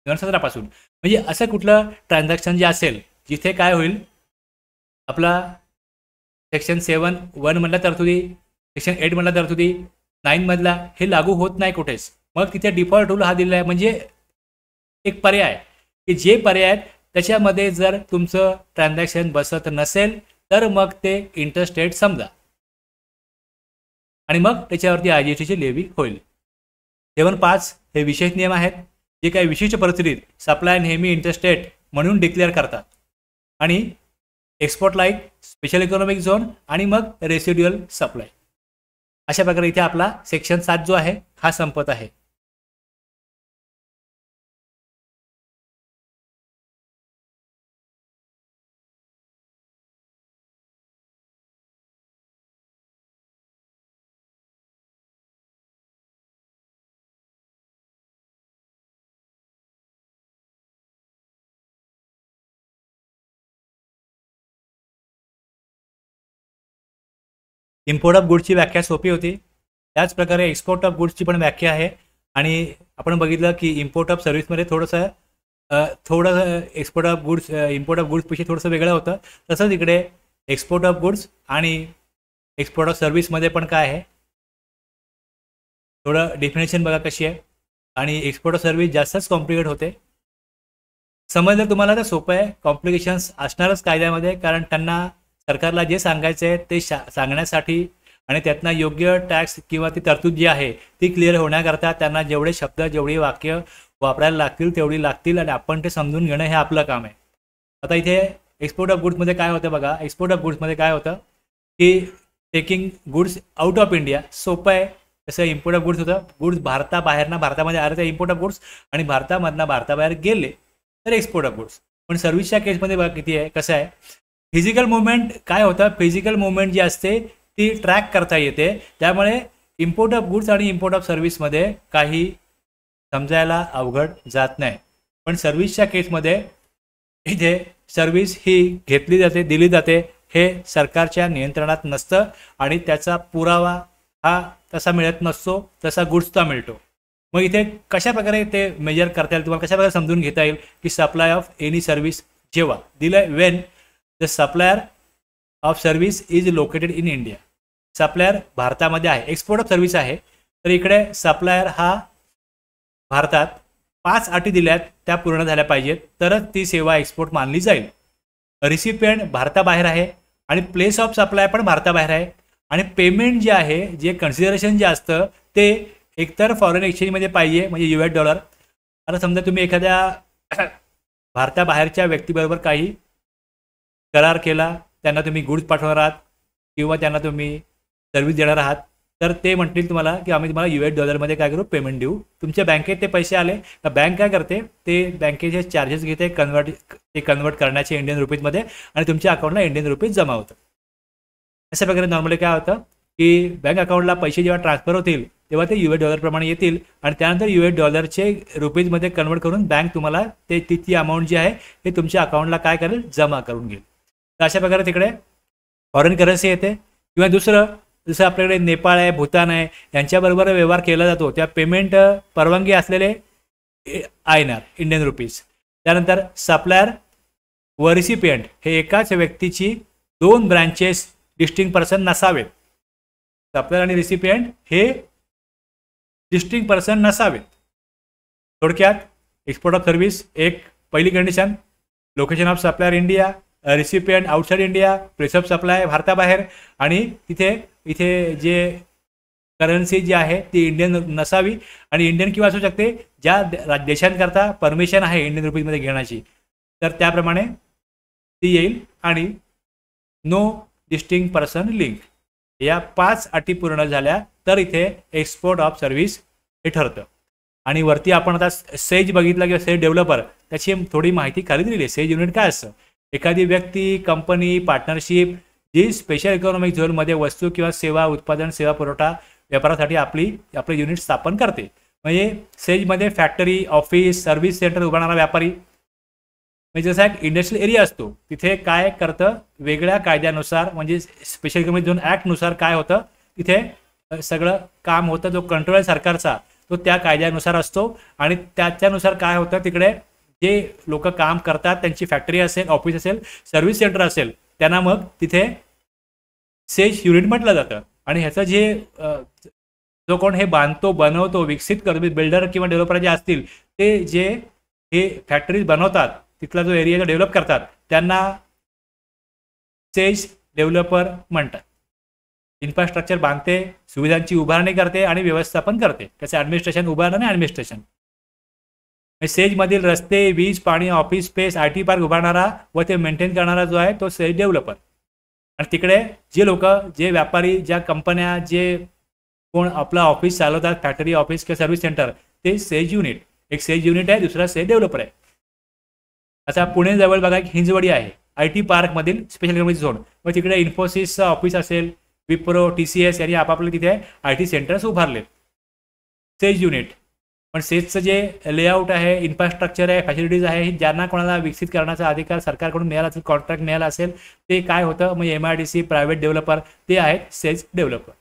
2017 पासून. म्हणजे असं कुठलं ट्रान्झॅक्शन जे असेल जिथे काय होईल आपला सेक्शन 7(1) मधला तरतुदी सेक्शन 8 मधला तरतुदी 9 मधला हे लागू होत नाही कुठेच. मग तिथे डिफॉल्ट रूल हा दिला आहे म्हणजे एक पर्याय की जे पर्याय त्याच्यामध्ये जर तुमचं ट्रान्झॅक्शन बसत नसेल तर मग ते इंटरस्टेट समजा आणि मग त्याच्यावरती IGSTची लेवी होईल. 7(5) हे विशेष नियम आहेत जे काही विशिष्ट परिस्थितीत सप्लाय नेहमी इंटरस्टेट म्हणून डिक्लेअर करतात आणि export like special economic zone आणि मग रेसिड्युअल सप्लाय. अशा प्रकारे इथे आपला सेक्शन 7 जो आहे हा संपत आहे. इम्पोर्ट ऑफ गुड्सची व्याख्या सोपी होती. त्याच प्रकारे एक्सपोर्ट ऑफ गुड्सची पण व्याख्या आहे आणि आपण बघितलं की इम्पोर्ट ऑफ सर्व्हिसमध्ये थोडंसं export of goods import of गुड्सपेक्षा थोडंसं वेगळं होतं. तसंच इकडे एक्सपोर्ट ऑफ गुड्स आणि एक्सपोर्ट ऑफ सर्व्हिसमध्ये पण काय आहे थोडं डेफिनेशन बघा कशी आहे आणि एक्सपोर्ट ऑफ सर्व्हिस जास्तच कॉम्प्लिकेट होते. समजलं तुम्हाला तर सोपं आहे. कॉम्प्लिकेशन्स असणारच कायद्यामध्ये कारण त्यांना सरकारला जे सांगायचं आहे ते सांगण्यासाठी आणि त्यातनं योग्य टॅक्स किंवा ती तरतूद जी आहे ती क्लिअर होण्याकरता त्यांना जेवढे शब्द जेवढी वाक्य वापरायला लागतील तेवढी लागतील आणि आपण ते समजून घेणं हे आपलं काम आहे. आता इथे एक्सपोर्ट ऑफ गुड्समध्ये काय होतं बघा. एक्सपोर्ट ऑफ गुड्समध्ये काय होतं की taking goods out of India सोपं आहे. तसं इम्पोर्ट ऑफ गुड्स होतं गुड्स भारताबाहेरनं भारतामध्ये आलं तर इम्पोर्ट ऑफ गुड्स आणि भारतामधनं भारताबाहेर गेले तर एक्सपोर्ट ऑफ गुड्स. पण सर्व्हिसच्या केसमध्ये बघा किती आहे कसं आहे फिजिकल मुवमेंट काय होतं फिजिकल मुवमेंट जी असते ती ट्रॅक करता येते. त्यामुळे इम्पोर्ट ऑफ गुड्स आणि इम्पोर्ट ऑफ सर्व्हिसमध्ये काही समजायला अवघड जात नाही. पण सर्व्हिसच्या केसमध्ये इथे सर्व्हिस ही घेतली जाते दिली जाते हे सरकारच्या नियंत्रणात नसतं आणि त्याचा पुरावा हा तसा मिळत नसतो, तसा गुड्सचा मिळतो. मग इथे कशा प्रकारे ते मेजर करता येईल, तुम्हाला कशा प्रकारे समजून घेता येईल की सप्लाय ऑफ एनी सर्व्हिस जेव्हा दिलं Wien the supplier of service is located in India. Supplier भारतामध्ये आहे, एक्सपोर्ट ऑफ सर्व्हिस आहे, तर इकडे सप्लायर हा भारतात 5 अटी दिल्यात, त्या पूर्ण झाल्या पाहिजेत तरच ती सेवा एक्सपोर्ट मानली जाईल. रिसिपियंट भारताबाहेर आहे आणि प्लेस ऑफ सप्लाय पण भारताबाहेर आहे आणि पेमेंट जे आहे, जे कन्सिडरेशन जे असतं ते एकतर फॉरेन एक्सचेंजमध्ये पाहिजे म्हणजे $. आता समजा तुम्ही एखाद्या भारताबाहेरच्या व्यक्तीबरोबर काही करार केला, त्यांना तुम्ही गुड्स पाठवणार आहात किंवा त्यांना तुम्ही सर्व्हिस देणार आहात, तर ते म्हणतील तुम्हाला की आम्ही तुम्हाला $मध्ये काय करू, पेमेंट देऊ. तुमच्या बँकेत ते पैसे आले तर बँक काय करते, ते बँकेचे चार्जेस घेते कन्वर्ट करण्याचे इंडियन रुपीजमध्ये आणि तुमच्या अकाउंटला इंडियन रुपीज जमा होतं. अशा प्रकारे नॉर्मली काय होतं की बँक अकाउंटला पैसे जेव्हा ट्रान्सफर होतील तेव्हा ते $. प्रमाणे येतील आणि त्यानंतर $चे रुपीजमध्ये कन्वर्ट करून बँक तुम्हाला ते ती अमाऊंट जी आहे ते तुमच्या अकाउंटला काय करेल, जमा करून घेईल. तर अशा प्रकारे तिकडे फॉरेन करन्सी येते. किंवा दुसरं जसं आपल्याकडे नेपाळ आहे, भूतान आहे, यांच्याबरोबर व्यवहार केला जातो, त्या पेमेंट परवानगी असलेले INR इंडियन रुपीज. त्यानंतर सप्लायर व रिसिपियंट हे एकाच व्यक्तीची 2 ब्रँचेस डिस्टिंक्ट पर्सन नसावेत. सप्लायर आणि रिसिपियंट हे डिस्टिंक्ट पर्सन नसावेत. थोडक्यात एक्सपोर्ट ऑफ सर्व्हिस एक पहिली condition, location of supplier India, recipient outside India, place of supply भारताबाहेर आणि इथे जे करन्सी जी आहे ती इंडियन नसावी आणि इंडियन किंवा असू शकते ज्या देशांकरता परमिशन आहे इंडियन रुपीजमध्ये घेण्याची, तर त्याप्रमाणे ती येईल. आणि नो डिस्टिंक्ट पर्सन लिंक, या 5 अटी पूर्ण झाल्या तर इथे एक्सपोर्ट ऑफ सर्व्हिस हे ठरतं. आणि वरती आपण आता सेज बघितलं किंवा सेज डेव्हलपर, त्याची थोडी माहिती खाली दिलेली आहे. सेज युनिट काय असतं, एखादी व्यक्ती, कंपनी, पार्टनरशिप जी स्पेशल इकॉनॉमिक झोनमध्ये वस्तू किंवा सेवा उत्पादन, सेवा पुरवठा व्यापारासाठी आपले युनिट स्थापन करते. म्हणजे सेजमध्ये फॅक्टरी, ऑफिस, सर्व्हिस सेंटर उभारणारा व्यापारी, म्हणजे जसा एक इंडस्ट्रियल एरिया असतो तिथे काय करतं, वेगळ्या कायद्यानुसार म्हणजे स्पेशल इकॉनॉमिक झोन ॲक्टनुसार काय होतं, तिथे सगळं काम होतं. जो कंट्रोल आहे सरकारचा तो त्या कायद्यानुसार असतो आणि त्याच्यानुसार काय होतं, तिकडे जे लोक काम करतात त्यांची फॅक्टरी असेल, ऑफिस असेल, सर्व्हिस सेंटर असेल, त्यांना मग तिथे सेज युनिट म्हटलं जातं. आणि ह्याचं जे जो कोण हे बांधतो, बनवतो, विकसित करतो, बिल्डर किंवा डेव्हलपर जे असतील, ते जे हे फॅक्टरीज बनवतात, तिथला जो एरिया डेव्हलप करतात, त्यांना सेज डेव्हलपर म्हणतात. इन्फ्रास्ट्रक्चर बांधते, सुविधांची उभारणी करते आणि व्यवस्थापन करते, त्याचं ॲडमिनिस्ट्रेशन, उभारणं आणि ॲडमिनिस्ट्रेशन. सेजमधील रस्ते, वीज, पाणी, ऑफिस स्पेस, IT पार्क उभारणारा व ते मेंटेन करणारा जो आहे तो सेज डेव्हलपर. आणि तिकडे जे लोक, जे व्यापारी, ज्या कंपन्या, जे कोण आपलं ऑफिस चालवतात, फॅक्टरी, ऑफिस किंवा सर्व्हिस सेंटर, ते सेज युनिट. एक सेज युनिट आहे, दुसरा सेज डेव्हलपर आहे. आता पुणे जवळ बघा एक हिंजवडी आहे, IT पार्कमधील स्पेशल इकॉनॉमिक झोन. मग तिकडे इन्फोसिसचं ऑफिस असेल, विप्रो, TCS यांनी आपापले तिथे IT सेंटर्स उभारले, सेज युनिट. पण सेजचं जे लेआउट आहे, इन्फ्रास्ट्रक्चर आहे, फॅसिलिटीज आहे, ज्यांना कोणाला विकसित करण्याचा अधिकार सरकारकडून मिळाला असेल, कॉन्ट्रॅक्ट मिळाला असेल, ते काय होतं, म्हणजे MIDC, प्रायव्हेट डेव्हलपर, ते आहेत सेज डेव्हलपर.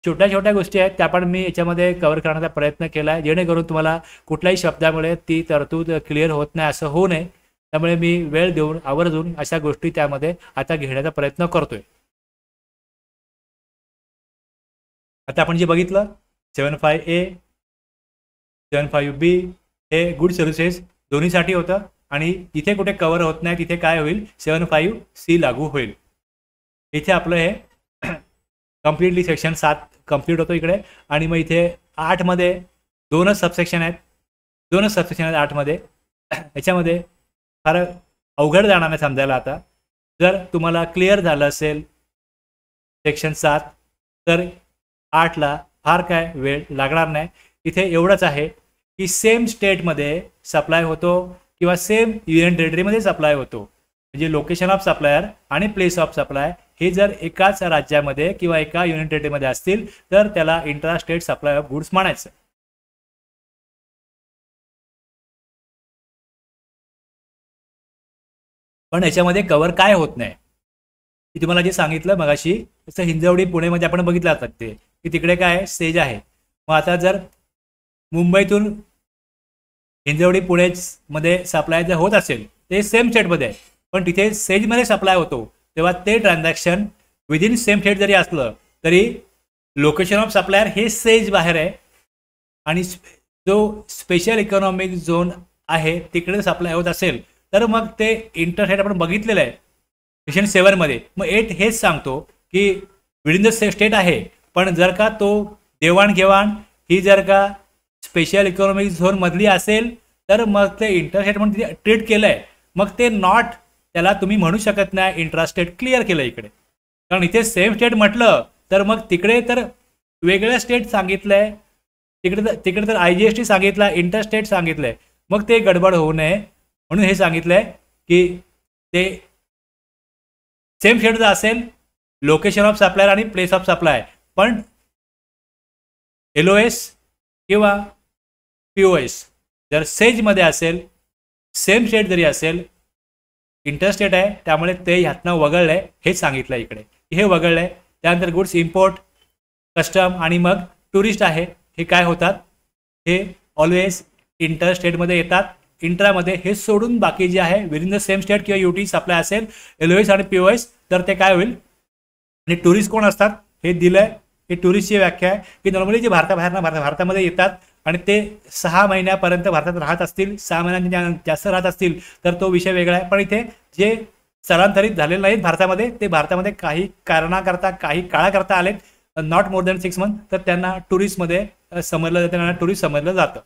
छोट्या छोट्या गोष्टी आहेत त्या पण मी याच्यामध्ये कव्हर करण्याचा प्रयत्न केला आहे, जेणेकरून तुम्हाला कुठल्याही शब्दामुळे ती तरतूद क्लिअर होत नाही असं होऊ नये. त्यामुळे मी वेळ देऊन आवर्जून अशा गोष्टी त्यामध्ये आता घेण्याचा प्रयत्न करतोय. आता आपण जे बघितलं 75A, 75B हे गुड सर्व्हिसेस दोन्हीसाठी होतं आणि इथे कुठे कव्हर होत नाही तिथे काय होईल, 75C लागू होईल. इथे आपलं हे कम्प्लिटली सेक्शन 7 कंप्लीट होतो इकडे. आणि मग इथे 8मध्ये 2च सबसेक्शन आहेत, 8मध्ये. याच्यामध्ये फार अवघड जाणार नाही समजायला. आता जर तुम्हाला क्लिअर झालं असेल सेक्शन 7 तर 8ला फार काय वेळ लागणार नाही. इथे एवढंच आहे की सेम स्टेटमध्ये सप्लाय होतो किंवा सेम युनियन टेरिटरीमध्ये सप्लाय होतो. म्हणजे लोकेशन ऑफ सप्लायर आणि प्लेस ऑफ सप्लाय हे जर एकाच राज्यामध्ये किंवा एका युनियन टेरिटरीमध्ये असतील तर त्याला intra state supply of goods म्हणायचं. पण याच्यामध्ये कव्हर काय होत नाही की तुम्हाला जे सांगितलं मगाशी, तसं हिंजवडी पुणेमध्ये आपण बघितलं जातात ते की तिकडे काय आहे, सेज आहे. मग आता जर मुंबईतून हिंजवडी पुणे मध्ये सप्लाय जर होत असेल ते सेम स्टेटमध्ये आहे, पण तिथे सेजमध्ये सप्लाय होतो, तेव्हा ते ट्रान्झॅक्शन विदिन सेम स्टेट जरी असलं तरी लोकेशन ऑफ सप्लायर हे सेज बाहेर आहे आणि जो स्पेशल इकॉनॉमिक झोन आहे तिकडे सप्लाय होत असेल तर मग ते इंटरस्टेट आपण बघितलेलं आहे सेक्शन 7 मध्ये. मग 8 हेच सांगतो की विदिन द स्टेट आहे, पण जर का तो देवाणघेवाण ही जर का स्पेशल इकॉनॉमिक झोन मधली असेल तर मग ते इंटरस्टेट म्हणून ट्रीट केलंय, मग ते नॉट, त्याला तुम्ही म्हणू शकत नाही इंट्रास्टेट क्लिअर केलं इकडे. कारण इथे सेम स्टेट म्हटलं तर मग तिकडे तर वेगळं स्टेट सांगितलंय, तिकडे तर IGST सांगितलं, इंटरस्टेट सांगितलंय, मग ते गडबड होऊ नये म्हणून हे सांगितलंय की ते सेम स्टेट जर असेल लोकेशन ऑफ सप्लायर आणि प्लेस ऑफ सप्लाय, पण LOS किंवा POS जर सेजमध्ये असेल, सेम स्टेट जरी असेल, इंटरस्टेट आहे त्यामुळे ते ह्यातनं वगळलंय हे सांगितलं इकडे, हे वगळलंय. त्यानंतर गुड्स इम्पोर्ट, कस्टम आणि मग टुरिस्ट आहे, हे काय होतात, हे ऑलवेज इंटरस्टेटमध्ये येतात. इंट्रामध्ये हे सोडून बाकी जे आहे विदिन द सेम स्टेट किंवा UT सप्लाय असेल LOS आणि POS तर ते काय होईल. आणि टुरिस्ट कोण असतात हे दिलंय, हे टुरिस्टची व्याख्या आहे की नॉर्मली जे भारतामध्ये येतात आणि ते 6 महिन्यापर्यंत भारतात राहत असतील, 6 महिन्यांनी जास्त राहत असतील तर तो विषय वेगळा आहे. पण इथे जे स्थलांतरित झालेले नाहीत भारतामध्ये, ते भारतामध्ये काही कारणाकरता काही काळाकरता आलेत, नॉट मोर दॅन 6 मंथ, तर त्यांना टुरिस्टमध्ये समजलं जातं, त्यांना टुरिस्ट समजलं जातं.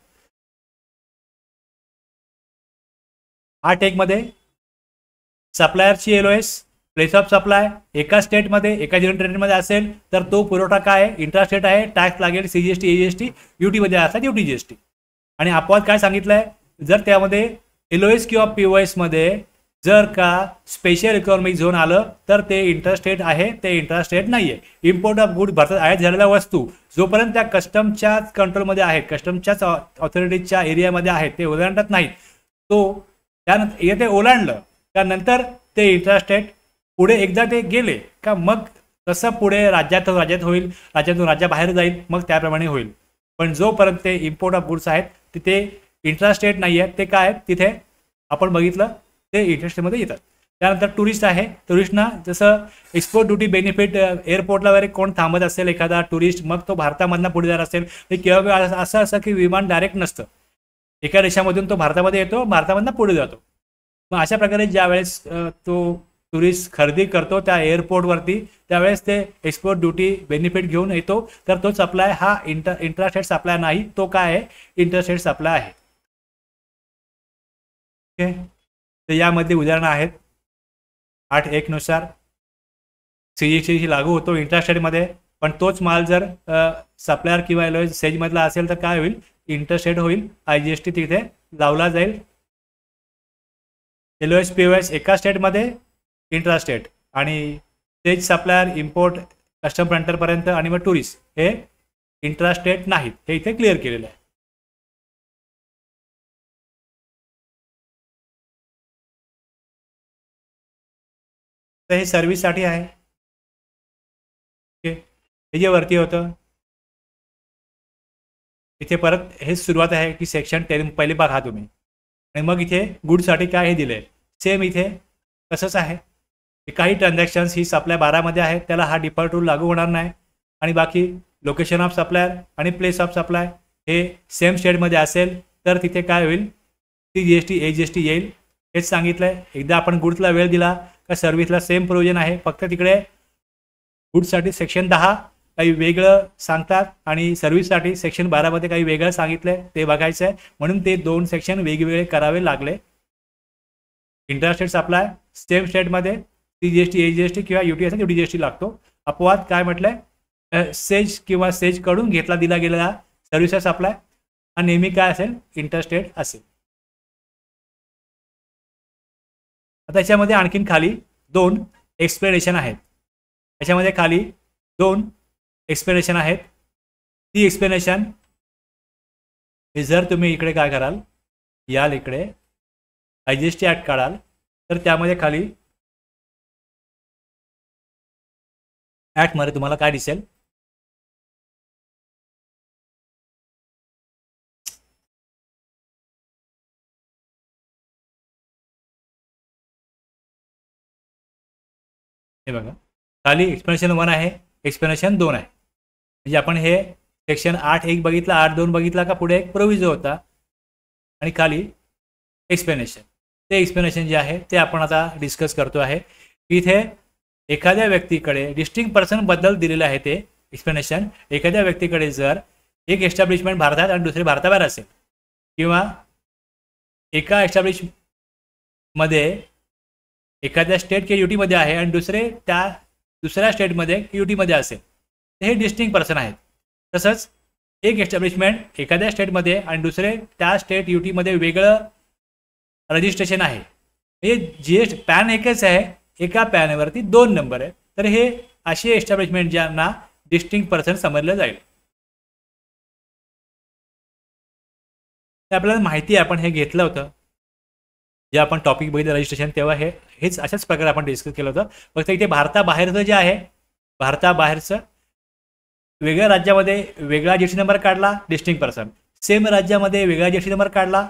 8 मध्ये सप्लायरची LOS, प्लेस ऑफ सप्लाय एका स्टेटमध्ये एका टेरिटरीमध्ये असेल तर तो पुरवठा काय आहे, इंट्रास्टेट आहे, टॅक्स लागेल CGST AGST, UT मध्ये असतात UT GST. आणि अपवाद काय सांगितलंय, जर त्यामध्ये LOS किंवा POS मध्ये जर का स्पेशल इकॉनॉमिक झोन आलं तर ते इंटरस्टेट आहे, ते इंटरस्टेट नाहीये. इम्पोर्ट ऑफ गुड, भारतात आयात झालेल्या वस्तू जोपर्यंत त्या कस्टमच्याच कंट्रोलमध्ये आहेत, कस्टमच्याच ऑथॉरिटीच्या एरियामध्ये आहेत, ते ओलांडत नाहीत, तो त्यानंतर येथे ओलांडलं त्यानंतर ते इंटरस्टेट पुढे एकदा ते गेले का मग तसं पुढे राज्यात होईल, राज्यातून राज्याबाहेर जाईल, मग त्याप्रमाणे होईल. पण जोपर्यंत ते इम्पोर्ट ऑफ गुड्स आहेत तिथे इंट्रास्टेट नाही आहेत, ते काय आहेत तिथे आपण बघितलं ते इंटरस्टेटमध्ये येतात. त्यानंतर टुरिस्ट आहे, टुरिस्टना जसं एक्सपोर्ट ड्युटी बेनिफिट, एअरपोर्टला वगैरे कोण थांबत असेल एखादा टुरिस्ट, मग तो भारतामधनं पुढे जात असेल, ते केव्हा असं की विमान डायरेक्ट नसतं, एका देशामधून तो भारतामध्ये येतो, भारतामधनं पुढे जातो. मग अशा प्रकारे ज्या वेळेस तो टुरिस्ट खरेदी करतो त्या एअरपोर्टवरती त्यावेळेस ते एक्सपोर्ट ड्युटी बेनिफिट घेऊन येतो, तर तो सप्लाय हा इंट्रास्टेट सप्लाय नाही, तो काय आहे, इंटरस्टेट सप्लाय आहे. ओके, तर यामध्ये उदाहरणं आहेत. 8.1 नुसार CGST लागू होतो इंट्रास्टेटमध्ये, पण तोच माल जर सप्लायर किंवा LOS सेजमधला असेल तर काय होईल, इंटरस्टेट होईल, IGST तिथे लावला जाईल. LOS POS एका स्टेटमध्ये इंट्रास्टेट आणि सेज सप्लायर इम्पोर्ट कस्टम फ्रंटरपर्यंत आणि मग टुरिस्ट हे इंट्रास्टेट नाहीत, हे इथे क्लिअर केलेलं आहे. तर हे सर्व्हिससाठी आहे. ओके, हे जे वरती होतं इथे परत हेच सुरुवात आहे की सेक्शन 10 पहिले बघा तुम्ही, आणि मग इथे गुडसाठी काय हे दिलंय सेम इथे तसंच आहे. काही ट्रान्झॅक्शन्स ही सप्लाय 12 मध्ये आहेत त्याला हा डिफॉल्ट रूल लागू होणार नाही, आणि बाकी लोकेशन ऑफ सप्लायर आणि प्लेस ऑफ सप्लाय हे सेम स्टेटमध्ये असेल तर तिथे काय होईल, CGST AGST येईल, हेच सांगितलंय. एकदा आपण गुड्सला वेळ दिला का सर्व्हिसला सेम प्रोव्हिजन आहे, फक्त तिकडे गुड्ससाठी सेक्शन 10 काही वेगळं सांगतात आणि सर्व्हिससाठी सेक्शन 12 मध्ये काही वेगळं सांगितलंय, ते बघायचं आहे. म्हणून ते 2 सेक्शन वेगवेगळे करावे लागले. इंटरस्टेट सप्लाय सेम स्टेटमध्ये CGST AGST किंवा UT असेल UT GST लागतो. अपवाद काय म्हटलंय, सेज किंवा सेज कडून घेतला दिला गेलेला सर्व्हिसेस सप्लाय हा नेहमी काय असेल, इंटरस्टेट असेल. आता याच्यामध्ये आणखीन खाली 2 एक्सप्लेनेशन आहेत, याच्यामध्ये खाली 2 एक्सप्लेनेशन आहेत. ती एक्सप्लेनेशन जर तुम्ही इकडे काय कराल, याल इकडे IGST ऍक्ट काढाल तर त्यामध्ये खाली ऍक्टमध्ये तुम्हाला काय दिसेल, हे बघा खाली एक्सप्लेनेशन 1 आहे, एक्सप्लेनेशन 2 आहे. म्हणजे आपण हे सेक्शन 8.1 बघितला, 8.2 बघितला का, पुढे एक प्रोव्हिजो होता आणि खाली एक्सप्लेनेशन. ते एक्सप्लेनेशन जे आहे ते आपण आता डिस्कस करतो आहे. इथे एखाद्या व्यक्तीकडे डिस्टिंक्ट पर्सन बद्दल दिलेलं आहे ते एक्सप्लेनेशन. एखाद्या व्यक्तीकडे जर एक एस्टॅब्लिशमेंट भारतात आणि दुसरे भारताबाहेर असेल, किंवा एका एस्टॅब्लिशमध्ये एखाद्या स्टेट युटीमध्ये आहे आणि दुसऱ्या स्टेटमध्ये युटीमध्ये असेल, तर हे डिस्टिंक्ट पर्सन आहेत. तसंच एक एस्टॅब्लिशमेंट एखाद्या स्टेटमध्ये आणि दुसरे त्या स्टेट युटीमध्ये वेगळं रजिस्ट्रेशन आहे. हे जीएसटी पॅन एकच आहे, एका पॅनवरती 2 नंबर आहे. तर हे असे एस्टॅब्लिशमेंट ज्यांना डिस्टिंक्ट पर्सन समजलं जाईल. आपल्याला माहिती आहे, आपण हे घेतलं होतं जे आपण टॉपिक बघितलं रजिस्ट्रेशन, तेव्हा हेच अशाच प्रकारे आपण डिस्कस केलं होतं. फक्त इथे भारताबाहेरचं जे आहे, भारताबाहेरचं वेगळ्या राज्यामध्ये वेगळा जीएसटी नंबर काढला डिस्टिंक्ट पर्सन, सेम राज्यामध्ये वेगळा जीएसटी नंबर काढला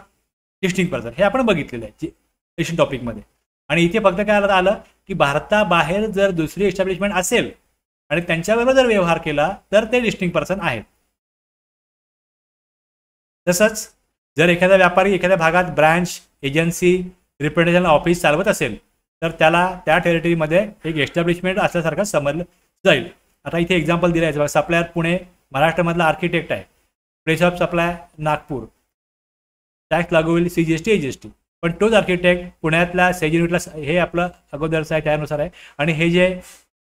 डिस्टिंक्ट पर्सन, हे आपण बघितलेलं आहे रजिस्ट्रेशन टॉपिकमध्ये. आणि इथे फक्त काय आलं की भारताबाहेर जर दुसरी एस्टॅब्लिशमेंट असेल आणि त्यांच्याबरोबर जर व्यवहार केला तर ते डिस्टिंक्ट पर्सन आहेत. तसंच जर एखादा व्यापारी एखाद्या भागात ब्रँच, एजन्सी, रिप्रेझेंटेशन ऑफिस चालवत असेल तर त्याला त्या टेरिटरीमध्ये एक एस्टॅब्लिशमेंट असल्यासारखं समजलं जाईल. आता इथे एक्झाम्पल दिलं आहे, सप्लायर पुणे महाराष्ट्रामधला आर्किटेक्ट आहे, place of supply Nagpur, tax लागू होईल CGST AGST, पण तोच आर्किटेक्ट पुण्यातल्या सेज युनिटला, हे आपलं अगोदरचं आहे त्यानुसार आहे. आणि हे जे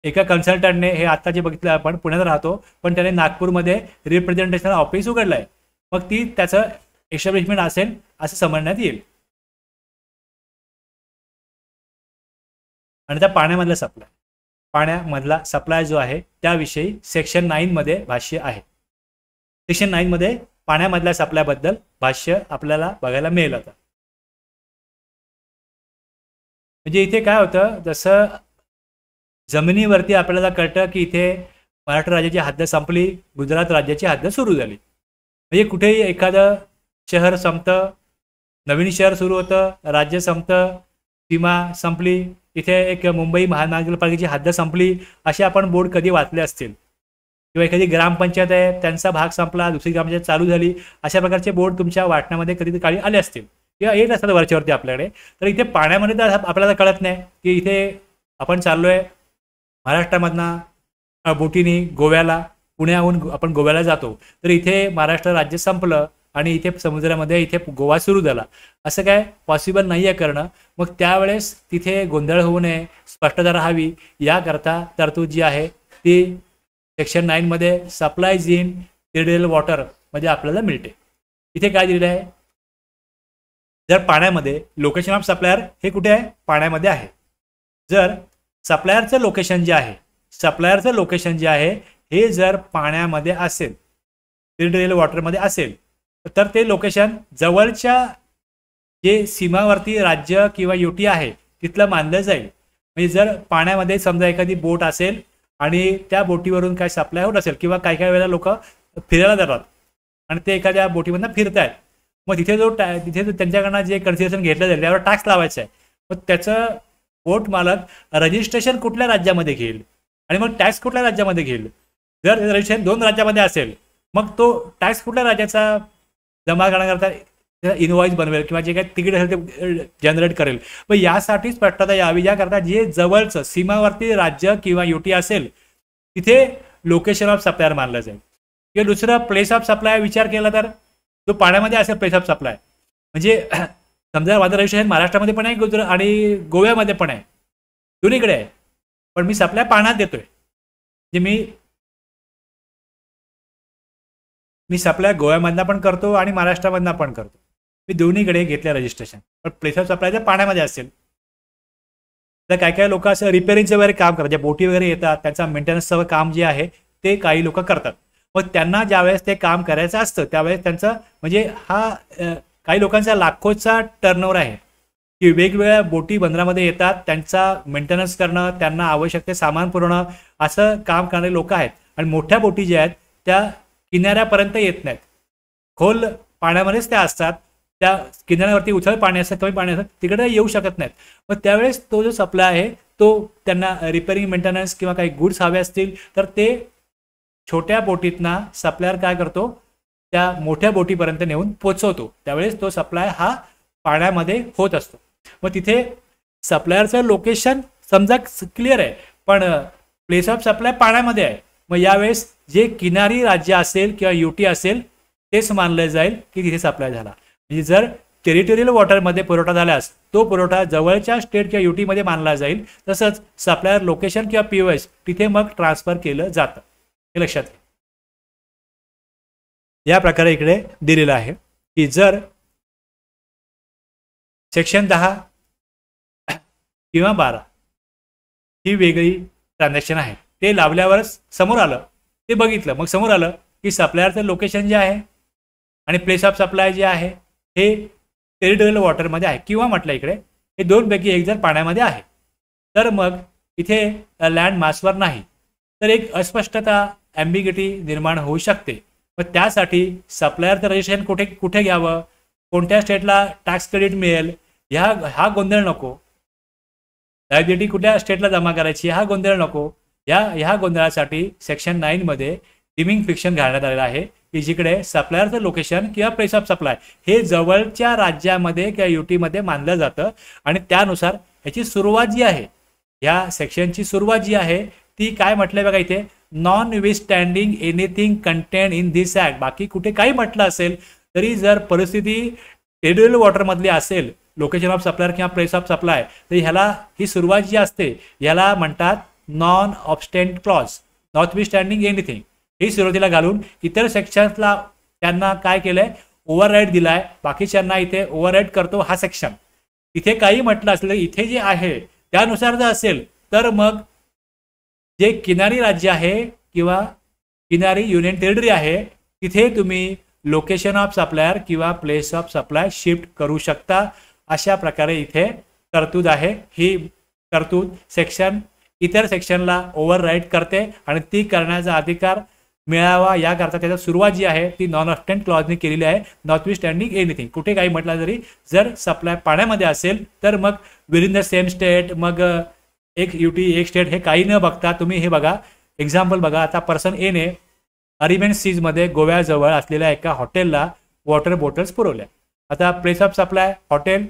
एका कन्सल्टंटने, हे आत्ता जे बघितलं आपण पुण्यात राहतो पण त्याने नागपूरमध्ये रिप्रेझेंटेशन ऑफिस उघडलं आहे, मग ती त्याचं एस्टॅब्लिशमेंट असेल असं समजण्यात येईल. आणि त्या पाण्यामधला सप्लाय जो आहे त्याविषयी सेक्शन 9 मध्ये भाष्य आहे. सेक्शन 9 मध्ये पाण्यामधल्या सप्लायबद्दल भाष्य आपल्याला बघायला मिळेल. आता म्हणजे इथे काय होतं, जसं जमिनीवरती आपल्याला कळतं की इथे महाराष्ट्र राज्याची हद्द संपली, गुजरात राज्याची हद्द सुरू झाली. म्हणजे कुठेही एखादं शहर संपतं, नवीन शहर सुरू होतं, राज्य संपतं, सीमा संपली, इथे एक मुंबई महानगरपालिकेची हद्द संपली, असे आपण बोर्ड कधी वाचले असतील. किंवा एखादी ग्रामपंचायत आहे, त्यांचा भाग संपला, दुसरी ग्रामपंचायत चालू झाली, अशा प्रकारचे बोर्ड तुमच्या वाटण्यामध्ये कधी काळी आले असतील किंवा येत असतात वरच्यावरती आपल्याकडे. तर इथे पाण्यामध्ये तर आपल्याला कळत नाही की इथे आपण चाललोय महाराष्ट्रामधनं बोटीने गोव्याला, पुण्याहून आपण गोव्याला जातो, तर इथे महाराष्ट्र राज्य संपलं आणि इथे समुद्रामध्ये इथे गोवा सुरू झाला, असं काय पॉसिबल नाही आहे करणं. मग त्यावेळेस तिथे गोंधळ होऊ नये, स्पष्टता राहावी याकरता तरतूद जी आहे ती सेक्शन 9 मध्ये सप्लायज इन टेरिटोरियल वॉटर मध्ये आपल्याला मिळते. इथे काय दिलेलं आहे, जर पाण्यामध्ये लोकेशन ऑफ सप्लायर हे कुठे आहे, पाण्यामध्ये आहे. जर सप्लायरचं लोकेशन जे आहे हे जर पाण्यामध्ये असेल, टेरिटोरियल वॉटरमध्ये असेल, तर ते लोकेशन जवळच्या जे सीमावर्ती राज्य किंवा युटी आहे तिथलं मानलं जाईल. म्हणजे जर पाण्यामध्ये समजा एखादी बोट असेल आणि त्या बोटीवरून काय सप्लाय होत असेल, किंवा काही वेळेला लोक फिरायला जातात आणि ते एखाद्या बोटीमधनं फिरतायत, मग तिथे त्यांच्याकडनं जे कन्सिडरेशन घेतलं जाईल त्यावर टॅक्स लावायचा आहे. मग त्याचं बोट मालक रजिस्ट्रेशन कुठल्या राज्यामध्ये घेईल आणि मग टॅक्स कुठल्या राज्यामध्ये घेईल. जर रजिस्ट्रेशन 2 राज्यामध्ये असेल मग तो टॅक्स कुठल्या राज्याचा जमा करण्याकरता इनवॉइस बनवेल किंवा जे काही तिकीट असेल ते जनरेट करेल. मग यासाठी स्पष्टता यावी, याकरता जे जवळचं सीमावर्ती राज्य किंवा युटी असेल तिथे लोकेशन ऑफ सप्लायर मानलं जाईल. किंवा दुसरं प्लेस ऑफ सप्लाय विचार केला तर तो पाण्यामध्ये असेल प्लेस ऑफ सप्लाय. म्हणजे समजा माझं रजिस्ट्रेशन महाराष्ट्रामध्ये पण आहे, गुजरात आणि गोव्यामध्ये पण आहे, दोन्हीकडे आहे, पण मी सप्लाय पाण्यात देतोय. म्हणजे मी सप्लाय गोव्यामधनं पण करतो आणि महाराष्ट्रामधनं पण करतो, मी दोन्हीकडे घेतलं रजिस्ट्रेशन. पण प्लेस ऑफ सप्लाय जर पाण्यामध्ये असेल तर काय लोक असं रिपेअरिंगचं वगैरे काम करतात, ज्या बोटी वगैरे येतात त्यांचा मेंटेनन्सचं काम जे आहे ते काही लोक करतात. मग त्यांना ज्यावेळेस ते काम करायचं असतं त्यावेळेस त्यांचं म्हणजे हा काही लोकांचा लाखोचा टर्नओव्हर आहे की वेगवेगळ्या बोटी बंदरामध्ये येतात, त्यांचा मेंटेनन्स करणं, त्यांना आवश्यक ते सामान पुरवणं असं काम करणारे लोक आहेत. आणि मोठ्या बोटी ज्या आहेत त्या किनाऱ्यापर्यंत येत नाहीत, खोल पाण्यामध्येच त्या असतात, त्या किनाऱ्यावरती उथळ पाणी असतं, कमी पाणी असतं, तिकडे येऊ शकत नाहीत. मग त्यावेळेस तो जो सप्लाय आहे तो त्यांना रिपेअरिंग मेंटेनन्स किंवा काही गुड्स हवे असतील तर ते छोट्या बोटीतना सप्लायर काय करतो, त्या मोठ्या बोटीपर्यंत नेऊन पोचवतो. त्यावेळेस तो सप्लाय हा पाण्यामध्ये होत असतो. मग तिथे सप्लायरचं लोकेशन समजा क्लिअर आहे, पण प्लेस ऑफ सप्लाय पाण्यामध्ये आहे. मग यावेळेस जे किनारी राज्य असेल किंवा युटी असेल तेच मानलं जाईल की तिथे सप्लाय झाला. म्हणजे जर टेरिटोरियल वॉटरमध्ये पुरवठा झाल्यास तो पुरवठा जवळच्या स्टेट किंवा युटीमध्ये मानला जाईल. तसंच सप्लायर लोकेशन किंवा POS तिथे मग ट्रान्सफर केलं जातं. हे लक्षात घ्या. या प्रकारे इकडे दिलेलं आहे की जर सेक्शन 10 किंवा 12 ही वेगळी ट्रान्झॅक्शन आहे, ते लावल्यावरच समोर आलं, ते बघितलं, मग समोर आलं की सप्लायरचं लोकेशन जे आहे आणि प्लेस ऑफ सप्लाय जे आहे हे टेरिटोरियल वॉटरमध्ये आहे, किंवा म्हटलं इकडे हे दोनपैकी एक जर पाण्यामध्ये आहे, तर मग इथे लँड मासवर नाही, तर एक अस्पष्टता ॲम्बिग्युटी निर्माण होऊ शकते. मग त्यासाठी सप्लायरचं रजिस्ट्रेशन कुठे घ्यावं, कोणत्या स्टेटला टॅक्स क्रेडिट मिळेल, हा गोंधळ नको. लायबिलिटी कुठल्या स्टेटला जमा करायची हा गोंधळ नको. ह्या गोंधळासाठी सेक्शन 9 मध्ये डिमिंग फिक्शन घालण्यात आलेलं आहे की जिकडे सप्लायरचं लोकेशन किंवा प्लेस ऑफ सप्लाय हे जवळच्या राज्यामध्ये किंवा युटीमध्ये मानलं जातं. आणि त्यानुसार ह्याची सुरुवात जी आहे, ह्या सेक्शनची सुरुवात जी आहे ती काय म्हटलंय बघा इथे, non withstanding anything content in this act. बाकी कुठे काही म्हटलं असेल तरी जर परिस्थिती टेरिटोरियल वॉटरमधली असेल, लोकेशन ऑफ सप्लायर किंवा प्लेस ऑफ सप्लाय, तर ह्याला ही सुरुवात जी असते ह्याला म्हणतात नॉन ऑब्स्टेंट क्लॉज, नॉट विथस्टँडिंग एनिथिंग. ही सुरुवातीला घालून इतर सेक्शन्सला त्यांना काय केलंय, ओव्हरराईड दिलाय. बाकीच्यांना इथे ओव्हरराईड करतो हा सेक्शन. इथे काही म्हटलं असलं इथे जे आहे त्यानुसार जर असेल तर मग जे किनारी राज्य आहे किंवा किनारी युनियन टेरिटरी आहे तिथे तुम्ही लोकेशन ऑफ सप्लायर किंवा प्लेस ऑफ सप्लाय शिफ्ट करू शकता. अशा प्रकारे इथे तरतूद आहे. ही तरतूद सेक्शन इतर सेक्शनला ओव्हरराईड करते आणि ती करण्याचा अधिकार मिळावा याकरता त्याची सुरुवात जी आहे ती नॉन ऑब्स्टेंट क्लॉजने केलेली आहे. नॉट विथस्टँडिंग एनिथिंग, कुठे काही म्हटलं जरी जर सप्लाय पाण्यामध्ये असेल तर मग विदिन द सेम स्टेट, मग एक युटी एक स्टेट हे काही न बघता तुम्ही हे बघा. एक्झाम्पल बघा, आता पर्सन ए ने अरेबियन सीजमध्ये गोव्याजवळ असलेल्या एका हॉटेलला वॉटर बॉटल्स पुरवल्या. आता प्लेस ऑफ सप्लाय हॉटेल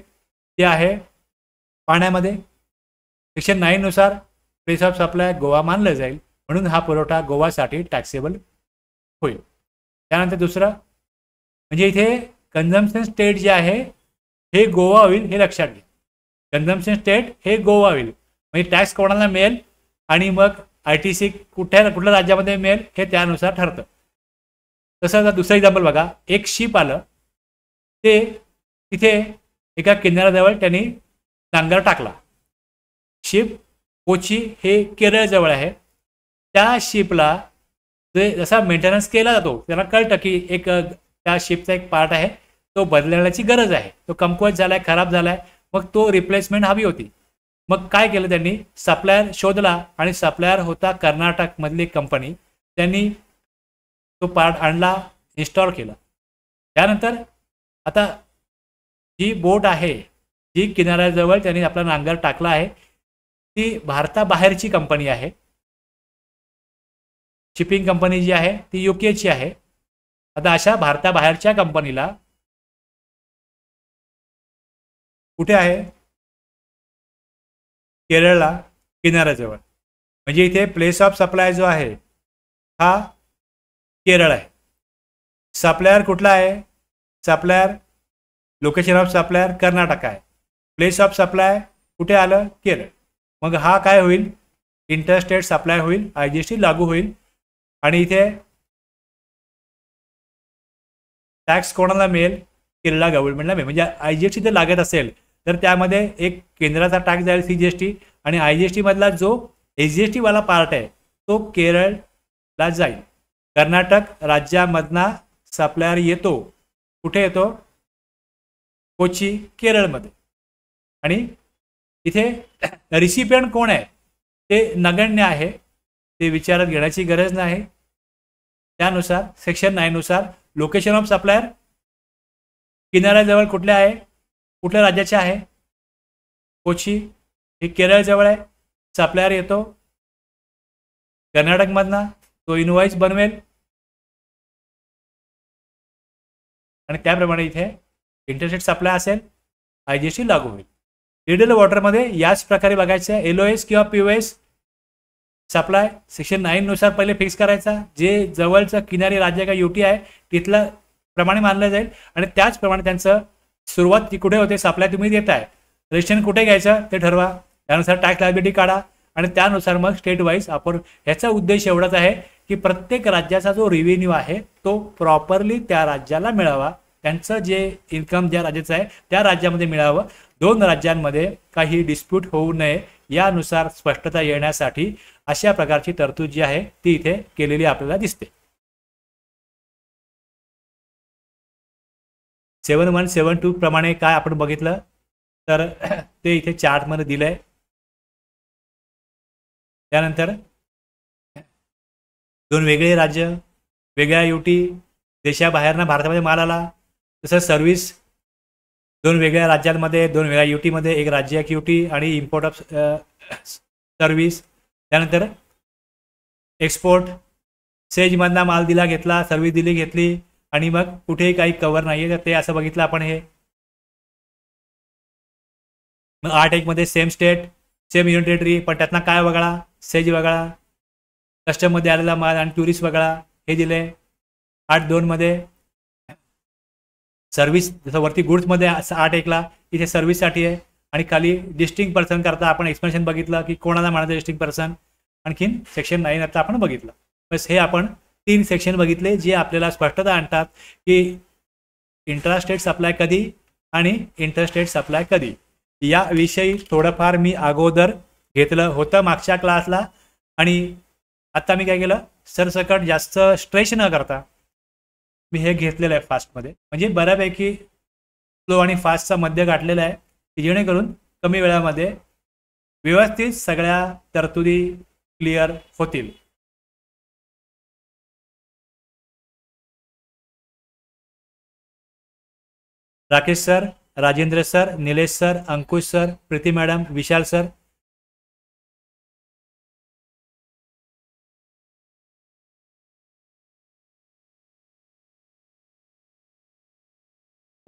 जे आहे पाण्यामध्ये, सेक्शन 9 नुसार प्लेस ऑफ सप्लाय गोवा मानलं जाईल, म्हणून हा पुरवठा गोवासाठी टॅक्सेबल होईल. त्यानंतर दुसरं म्हणजे इथे कन्झम्पशन स्टेट जे आहे हे गोवा होईल, हे लक्षात घ्या. कन्झम्पशन स्टेट हे गोवा होईल, म्हणजे टॅक्स कोणाला मिळेल आणि मग ITC कुठल्या राज्यामध्ये मिळेल हे त्यानुसार ठरतं. तसं दुसरं एक्झाम्पल बघा, एक शिप आलं, ते तिथे एका किनाऱ्याजवळ त्यांनी नांगर टाकला. शिप कोची हे केरळजवळ आहे. त्या शिपला जसा मेंटेनन्स केला जातो त्यांना कळतं की एक त्या शिपचा एक पार्ट आहे तो बदलण्याची गरज आहे, तो कमकुवत झालाय, खराब झालाय, मग तो रिप्लेसमेंट हवी होती. मग काय केलं त्यांनी, सप्लायर शोधला आणि सप्लायर होता कर्नाटकमधली कंपनी. त्यांनी तो पार्ट आणला, इन्स्टॉल केला. त्यानंतर आता जी बोट आहे जी किनाऱ्याजवळ त्यांनी आपला नांगर टाकला आहे ती भारताबाहेरची कंपनी आहे. शिपिंग कंपनी जी आहे ती UKची आहे. आता अशा भारताबाहेरच्या कंपनीला कुठे आहे, केरळला किनाऱ्याजवळ. म्हणजे इथे प्लेस ऑफ सप्लाय जो आहे हा केरळ आहे. सप्लायर कुठला आहे, supplier location of supplier Karnataka आहे. प्लेस ऑफ सप्लाय कुठे आलं, केरळ. मग हा काय होईल, इंटरस्टेट सप्लाय होईल, IGST लागू होईल. आणि इथे टॅक्स कोणाला मिळेल, केरळला गव्हर्नमेंटला मिळेल. म्हणजे IGST जर लागत असेल तर त्यामध्ये एक केंद्राचा टॅक्स जाईल CGST, आणि IGST मधला जो SGST वाला पार्ट आहे तो केरळला जाईल. कर्नाटक राज्यामधना सप्लायर येतो, कुठे येतो, कोची केरळमध्ये. आणि इथे रिसिपियंट कोण आहे ते नगण्य आहे, ते विचारात घेण्याची गरज नाही. त्यानुसार सेक्शन 9 नुसार लोकेशन ऑफ सप्लायर किनाऱ्याजवळ कुठले आहे, कुठल्या राज्याचे आहे, कोची हे केरळजवळ आहे. सप्लायर येतो कर्नाटकमधनं, तो इनवॉइस बनवेल आणि त्याप्रमाणे इथे इंटरस्टेट सप्लाय असेल, IGST लागू होईल. रिटेल वॉटरमध्ये याच प्रकारे बघायचं आहे. LOS किंवा POS सप्लाय सेक्शन 9 नुसार पहिले फिक्स करायचा. जे जवळचं किनारी राज्य का UT आहे तिथलं प्रमाणे मानलं जाईल आणि त्याचप्रमाणे त्यांचं सुरुवात ती कुठे होते, सप्लाय तुम्ही देताय, रजिस्ट्रेशन कुठे घ्यायचं ते ठरवा, त्यानुसार टॅक्स लायबिलिटी काढा आणि त्यानुसार मग स्टेट वाईज आपण. याचा उद्देश एवढाच आहे की प्रत्येक राज्याचा जो रेव्हेन्यू आहे तो प्रॉपरली त्या राज्याला मिळावा, त्यांचं जे इन्कम ज्या राज्याचं आहे त्या राज्यामध्ये मिळावं, दोन राज्यांमध्ये काही डिस्प्यूट होऊ नये यानुसार स्पष्टता येण्यासाठी अशा प्रकारची तरतूद जी आहे ती इथे केलेली आपल्याला दिसते. 7172 प्रमाणे काय आपण बघितलं तर ते इथे चार्टमध्ये दिलंय. त्यानंतर दोन वेगळे राज्य, वेगळ्या UT, देशाबाहेरनं भारतामध्ये माल आला, तसंच सर्व्हिस दोन वेगळ्या राज्यांमध्ये, दोन वेगळ्या UT मध्ये, एक राज्य एक UT आणि इम्पोर्ट ऑफ सर्व्हिस. त्यानंतर एक्सपोर्ट, सेजमधला माल दिला घेतला, सर्व्हिस दिली घेतली आणि मग कुठेही काही कव्हर नाही आहे तर ते असं बघितलं आपण. हे मग 8.1 मध्ये same state same union territory, पण त्यातनं काय वगळा, सेज वगळा, कस्टममध्ये आलेला माल आणि टुरिस्ट वगळा हे दिले. 8.2 मध्ये सर्व्हिस, जसं वरती गुड्समध्ये 8.1 ला इथे सर्व्हिससाठी आहे आणि खाली डिस्टिंग पर्सन करता आपण एक्सप्लेनेशन बघितलं की कोणाला म्हणायचं डिस्टिंग पर्सन. आणखीन सेक्शन 9 आता आपण बघितलं. बस हे आपण 3 सेक्शन बघितले जे आपल्याला स्पष्टता आणतात की इंट्रास्टेट सप्लाय कधी आणि इंटरस्टेट सप्लाय कधी. याविषयी थोडंफार मी अगोदर घेतलं होतं मागच्या क्लासला आणि आता मी काय केलं, सरसकट जास्त स्ट्रेच न करता मी हे घेतलेलं आहे फास्टमध्ये, म्हणजे बऱ्यापैकी स्लो आणि फास्टचा मध्य गाठलेला आहे की जेणेकरून कमी वेळामध्ये व्यवस्थित सगळ्या तरतुदी क्लिअर होतील. Rakesh sir, Rajendra sir, Nilesh sir, Ankush sir, Preeti madam, Vishal sir.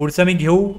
पुढचं मी घेऊ.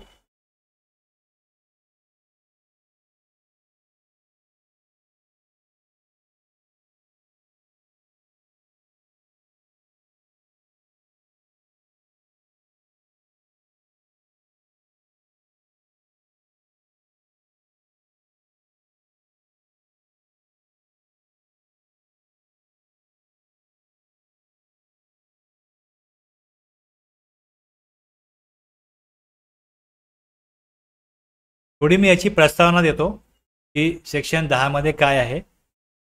थोडी मी याची प्रस्तावना देतो की सेक्शन 10 मध्ये काय आहे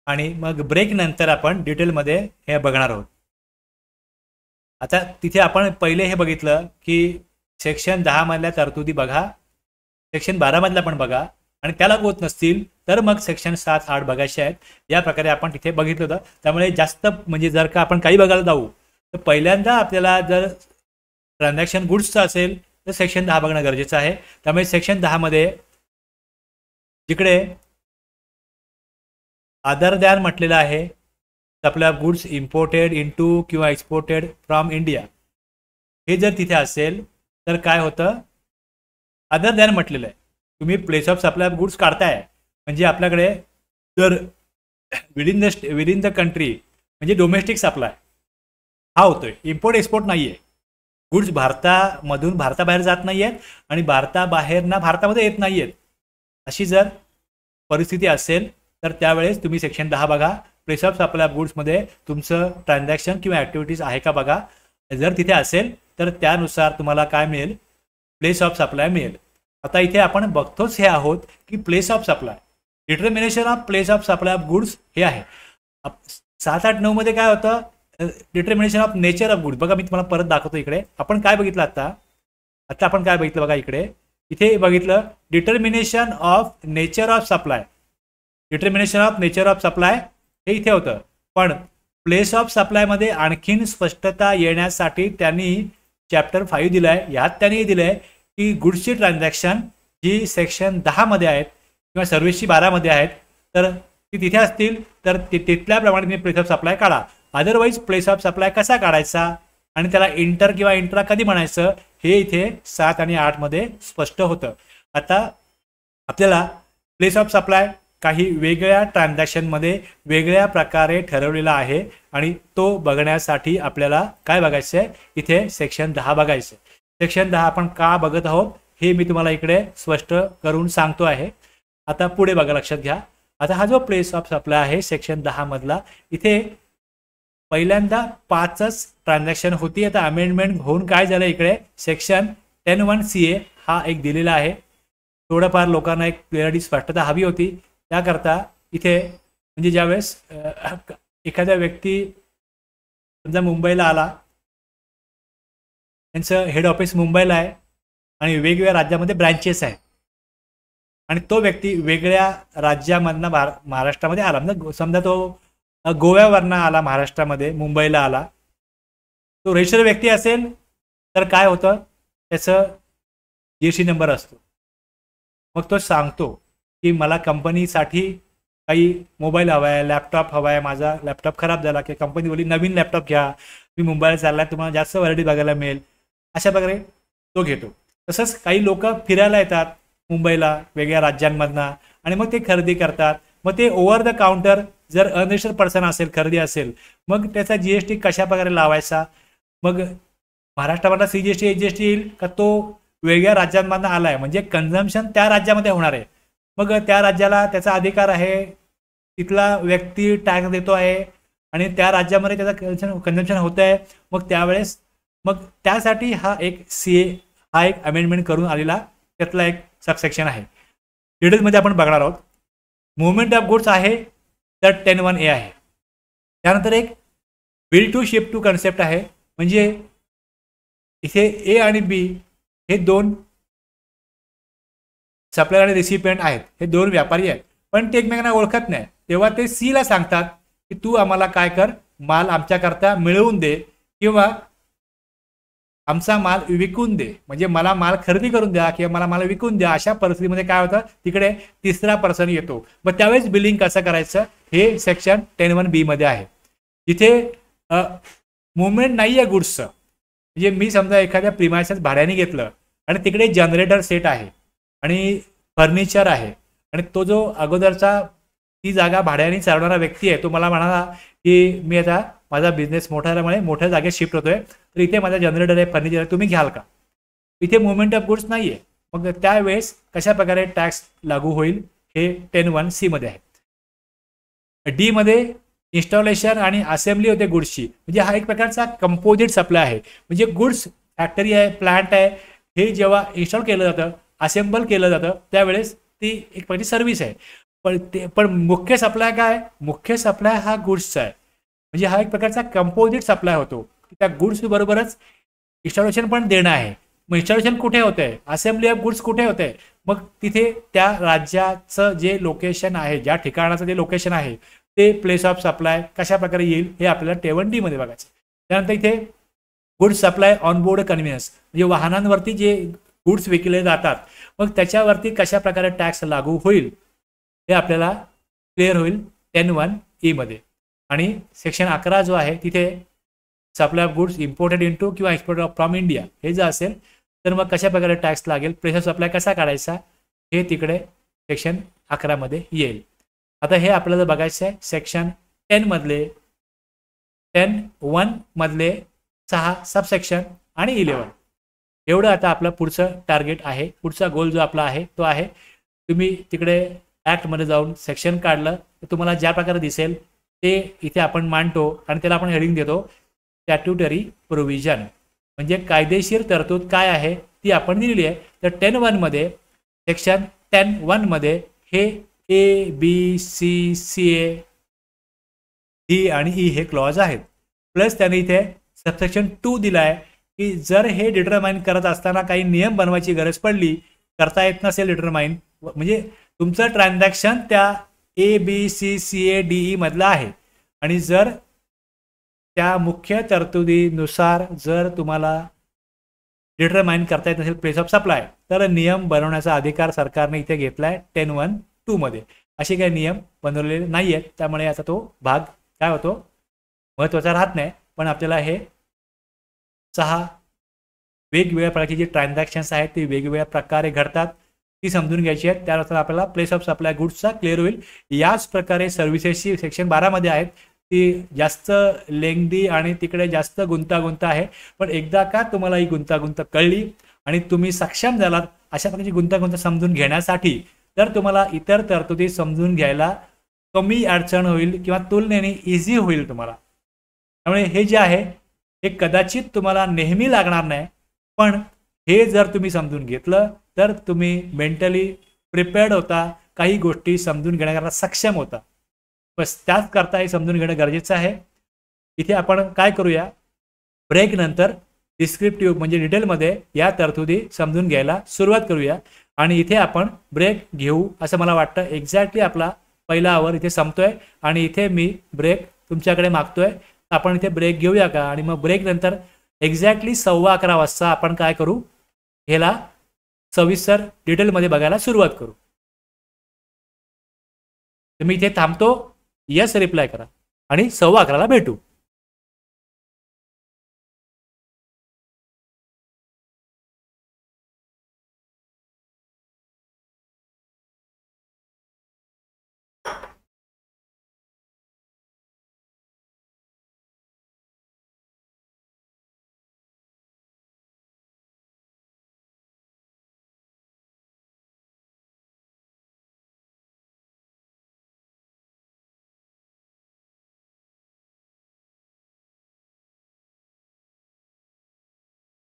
आणि मग ब्रेक नंतर आपण डिटेलमध्ये हे बघणार आहोत. आता तिथे आपण पहिले हे बघितलं की सेक्शन 10 मधल्या तरतुदी बघा, सेक्शन 12 मधला पण बघा आणि त्याला होत नसतील तर मग सेक्शन 7, 8 बघायचे आहेत. या प्रकारे आपण तिथे बघितलं होतं. त्यामुळे जास्त म्हणजे जर का आपण काही बघायला जाऊ तर पहिल्यांदा आपल्याला जर ट्रान्झॅक्शन गुड्सचं असेल तर सेक्शन 10 बघणं गरजेचं आहे. त्यामुळे सेक्शन 10 मध्ये जिकडे अदर दॅन म्हटलेलं आहे, supply of goods imported into किंवा एक्सपोर्टेड फ्रॉम इंडिया, हे जर तिथे असेल तर काय होतं, अदर दॅन म्हटलेलं आहे. तुम्ही place of supply of goods काढताय म्हणजे आपल्याकडे जर विदिन द कंट्री म्हणजे डोमेस्टिक सप्लाय हा होतोय, इम्पोर्ट एक्सपोर्ट नाही आहे. गुड्स भारतामधून भारताबाहेर जात नाही आहेत आणि भारताबाहेरना भारतामध्ये येत नाही आहेत. अशी जर परिस्थिती असेल तर त्यावेळेस तुम्ही सेक्शन 10 बघा. प्लेस ऑफ सप्लाय ऑफ गुड्समध्ये तुमचं ट्रान्झॅक्शन किंवा ॲक्टिव्हिटीज आहे का बघा. जर तिथे असेल तर त्यानुसार तुम्हाला काय मिळेल, प्लेस ऑफ सप्लाय मिळेल. आता इथे आपण बघतोच हे आहोत की place of supply, determination of place of supply of goods हे आहे. 7, 8, 9 मध्ये काय होतं, determination of nature of goods. बघा मी तुम्हाला परत दाखवतो. इकडे आपण काय बघितलं, आता आपण काय बघितलं बघा, इथे बघितलं determination of nature of supply. Determination of nature of supply हे इथे होतं, पण प्लेस ऑफ सप्लायमध्ये आणखीन स्पष्टता येण्यासाठी त्यांनी चॅप्टर 5 दिलाय. यात त्यांनी दिलंय की गुड्सची ट्रान्झॅक्शन जी सेक्शन 10 मध्ये आहेत किंवा सर्व्हिसची 12 मध्ये आहेत तर ती तिथे असतील तर तिथल्याप्रमाणे तुम्ही प्लेस ऑफ सप्लाय काढा. अदरवाईज प्लेस ऑफ सप्लाय कसा काढायचा आणि त्याला इंटर किंवा इंट्रा कधी म्हणायचं हे इथे 7 आणि 8 मध्ये स्पष्ट होतं. आता आपल्याला प्लेस ऑफ सप्लाय काही वेगळ्या ट्रान्झॅक्शनमध्ये वेगळ्या प्रकारे ठरवलेला आहे आणि तो बघण्यासाठी आपल्याला काय बघायचं आहे, इथे सेक्शन 10 बघायचं आहे. सेक्शन 10 आपण का बघत आहोत हे मी तुम्हाला इकडे स्पष्ट करून सांगतो आहे. आता पुढे बघा, लक्षात घ्या. आता हा जो प्लेस ऑफ सप्लाय आहे सेक्शन 10 मधला, इथे पहिल्यांदा 5च ट्रान्झॅक्शन होती. आता अमेंडमेंट होऊन काय झालं, इकडे सेक्शन 10(1)(CA हा एक दिलेला आहे. थोडंफार लोकांना एक क्लिअरिटी स्पष्टता हवी होती, त्याकरता इथे म्हणजे ज्यावेळेस एखाद्या व्यक्ती समजा मुंबईला आला, त्यांचं हेड ऑफिस मुंबईला आहे आणि वेगवेगळ्या राज्यामध्ये ब्रँचेस आहेत आणि तो व्यक्ती वेगळ्या राज्यामधनं महाराष्ट्रामध्ये आला, म्हणजे समजा तो गोव्यावरनं आला, महाराष्ट्रामध्ये मुंबईला आला, तो रजिस्टर व्यक्ती असेल तर काय होतं, त्याचं GST नंबर असतो. मग तो सांगतो की मला कंपनीसाठी काही मोबाईल हवा आहे, लॅपटॉप हवा आहे, माझा लॅपटॉप खराब झाला की कंपनी बोली नवीन लॅपटॉप घ्या, मी मुंबईला चालला, तुम्हाला जास्त व्हरायटी बघायला मिळेल, अशा प्रकारे तो घेतो. तसंच काही लोक फिरायला येतात मुंबईला वेगळ्या राज्यांमधनं आणि मग ते खरेदी करतात. मग ते ओव्हर द काउंटर जर अनरजिस्टर्ड पर्सन असेल, खरेदी असेल, मग त्याचा GST कशा प्रकारे लावायचा, मग महाराष्ट्रामधला CGST HGST येईल का तो वेगळ्या राज्यांमधनं आला आहे, म्हणजे कन्झम्पशन त्या राज्यामध्ये होणार आहे, मग त्या राज्याला त्याचा अधिकार आहे, तिथला व्यक्ती टॅक्स देतो आहे आणि त्या राज्यामध्ये त्याचं कन्झम्पशन होतं आहे. मग त्यावेळेस मग त्यासाठी हा एक CA हा एक अमेंडमेंट करून आलेला त्यातला एक सबसेक्शन आहे. डिटेल्समध्ये आपण बघणार आहोत. मुवमेंट ऑफ गुड्स आहे तर 10(1)(A आहे. त्यानंतर एक bill to ship to concept आहे, म्हणजे इथे A आणि B हे दोन सप्लायर आणि रिसिपियंट आहेत, हे दोन व्यापारी आहेत, पण ते एकमेकांना ओळखत नाही. तेव्हा ते C ला सांगतात की तू आम्हाला काय कर, माल आमच्याकरता मिळवून दे किंवा आमचा माल विकून दे, म्हणजे मला माल खरेदी करून द्या किंवा मला माल विकून द्या. अशा परिस्थितीमध्ये काय होतं, तिकडे तिसरा पर्सन येतो. मग त्यावेळेस बिलिंग कसं करायचं हे सेक्शन 10(1)(B मध्ये आहे. जिथे मुवमेंट नाही आहे गुड्सचं, म्हणजे मी समजा एखाद्या प्रिमायसेस भाड्याने घेतलं आणि तिकडे जनरेटर सेट आहे आणि फर्निचर आहे आणि तो जो अगोदरचा ती जागा भाड्याने चालवणारा व्यक्ती आहे, तो मला म्हणाला की मी आता माझा बिझनेस मोठा झाल्यामुळे मोठ्या जागेत शिफ्ट होतोय, तर इथे माझा जनरेटर आहे, फर्निचर आहे, तुम्ही घ्याल का. इथे मुवमेंट ऑफ गुड्स नाही आहे. मग त्यावेळेस कशा प्रकारे टॅक्स लागू होईल हे 10(1)(C मध्ये आहे. D मध्ये इन्स्टॉलेशन आणि असेंब्ली होते गुड्सची, म्हणजे हा एक प्रकारचा कंपोजिट सप्लाय आहे. म्हणजे गुड्स फॅक्टरी आहे, प्लांट आहे, हे जेव्हा इन्स्टॉल केलं जातं, असेंबल केलं जातं, त्यावेळेस ती एक प्रकारची सर्व्हिस आहे. पण मुख्य सप्लाय काय, मुख्य सप्लाय हा गुड्सचा आहे. म्हणजे हा एक प्रकारचा कंपोजिट सप्लाय होतो. त्या गुड्स बरोबरच इन्स्टॉलेशन पण देणं आहे. मग इन्स्टॉलेशन कुठे होतंय, असेंब्ली ऑफ गुड्स कुठे होते, मग तिथे त्या राज्याचं जे लोकेशन आहे, ज्या ठिकाणाचं जे लोकेशन आहे, ते प्लेस ऑफ सप्लाय कशा प्रकारे येईल हे आपल्याला 10(1)(D मध्ये बघायचं. त्यानंतर इथे goods supply on board convenience, म्हणजे वाहनांवरती जे गुड्स विकले जातात, मग त्याच्यावरती कशा प्रकारे टॅक्स लागू होईल हे आपल्याला क्लिअर होईल 10(1)(E मध्ये. आणि सेक्शन 11 जो आहे तिथे supply of goods imported into किंवा एक्सपोर्टेड फ्रॉम इंडिया हे जर असेल तर मग कशा प्रकारे टॅक्स लागेल, प्लेस ऑफ सप्लाय कसा काढायचा हे तिकडे सेक्शन 11 मध्ये येईल. आता हे आपल्याला बघायचं आहे सेक्शन 10 मधले 10(1) मधले 6 सबसेक्शन आणि 11. एवढं आता आपलं पुढचं टार्गेट आहे. पुढचा गोल जो आपला आहे तो आहे, तुम्ही तिकडे ॲक्टमध्ये जाऊन सेक्शन काढलं तर तुम्हाला ज्या प्रकारे दिसेल ते इथे आपण मांडतो आणि त्याला आपण हेडिंग देतो स्टॅट्युटरी प्रोव्हिजन, म्हणजे कायदेशीर तरतूद काय आहे ती आपण दिलेली आहे. तर 10(1) मध्ये सेक्शन 10(1) मध्ये हे A, B, C, CA, D आणि E हे क्लॉज आहेत. प्लस त्याने इथे सबसेक्शन 2 दिला आहे की जर हे डिटरमाइन करत असताना काही नियम बनवायची गरज पडली, करता येत नसेल डिटरमाइन, म्हणजे तुमचं ट्रान्झॅक्शन त्या A, B, C, CA, D, E मधला आहे आणि जर त्या मुख्य तरतुदीनुसार जर तुम्हाला डिटरमाइन करता येत नसेल प्लेस ऑफ सप्लाय, तर नियम बनवण्याचा अधिकार सरकारने इथे घेतलाय 10(1)(2) मध्ये. असे काही नियम बनवलेले नाही आहेत, त्यामुळे आता तो भाग काय होतो महत्त्वाचा राहत नाही. पण आपल्याला हे 6 वेगवेगळ्या प्रकारची जी ट्रान्झॅक्शन्स आहेत ती वेगवेगळ्या प्रकारे घडतात ती समजून घ्यायची आहेत. त्यानुसार आपल्याला प्लेस ऑफ सप्लाय गुड्सचा क्लिअर होईल. याच प्रकारे सर्व्हिसेसची सेक्शन 12 मध्ये आहेत, ती जास्त लेंगदी आणि तिकडे जास्त गुंतागुंत आहे. पण एकदा का तुम्हाला ही गुंतागुंत कळली आणि तुम्ही सक्षम झालात अशा प्रकारची गुंतागुंत समजून घेण्यासाठी, तर तुम्हाला इतर तरतुदी समजून घ्यायला कमी अडचण होईल किंवा तुलनेने इझी होईल तुम्हाला. त्यामुळे हे जे आहे हे कदाचित तुम्हाला नेहमी लागणार नाही, पण हे जर तुम्ही समजून घेतलं तर तुम्ही मेंटली प्रिपेअर्ड होता, काही गोष्टी समजून घेण्याकरता सक्षम होता. बस त्याच करता हे समजून घेणं गरजेचं आहे. इथे आपण काय करूया, ब्रेक नंतर डिस्क्रिप्टिव्ह म्हणजे डिटेलमध्ये या तरतुदी समजून घ्यायला सुरुवात करूया. आणि इथे आपण ब्रेक घेऊ असं मला वाटतं. एक्झॅक्टली आपला पहिला आवर इथे संपतोय आणि इथे मी ब्रेक तुमच्याकडे मागतोय. आपण इथे ब्रेक घेऊया का, आणि मग ब्रेक नंतर एक्झॅक्टली 11:15 वाजता आपण काय करू, ह्याला सविस्तर डिटेलमध्ये बघायला सुरुवात करू. तर मी इथे थांबतो. यस रिप्लाय करा आणि 11:15ला भेटू.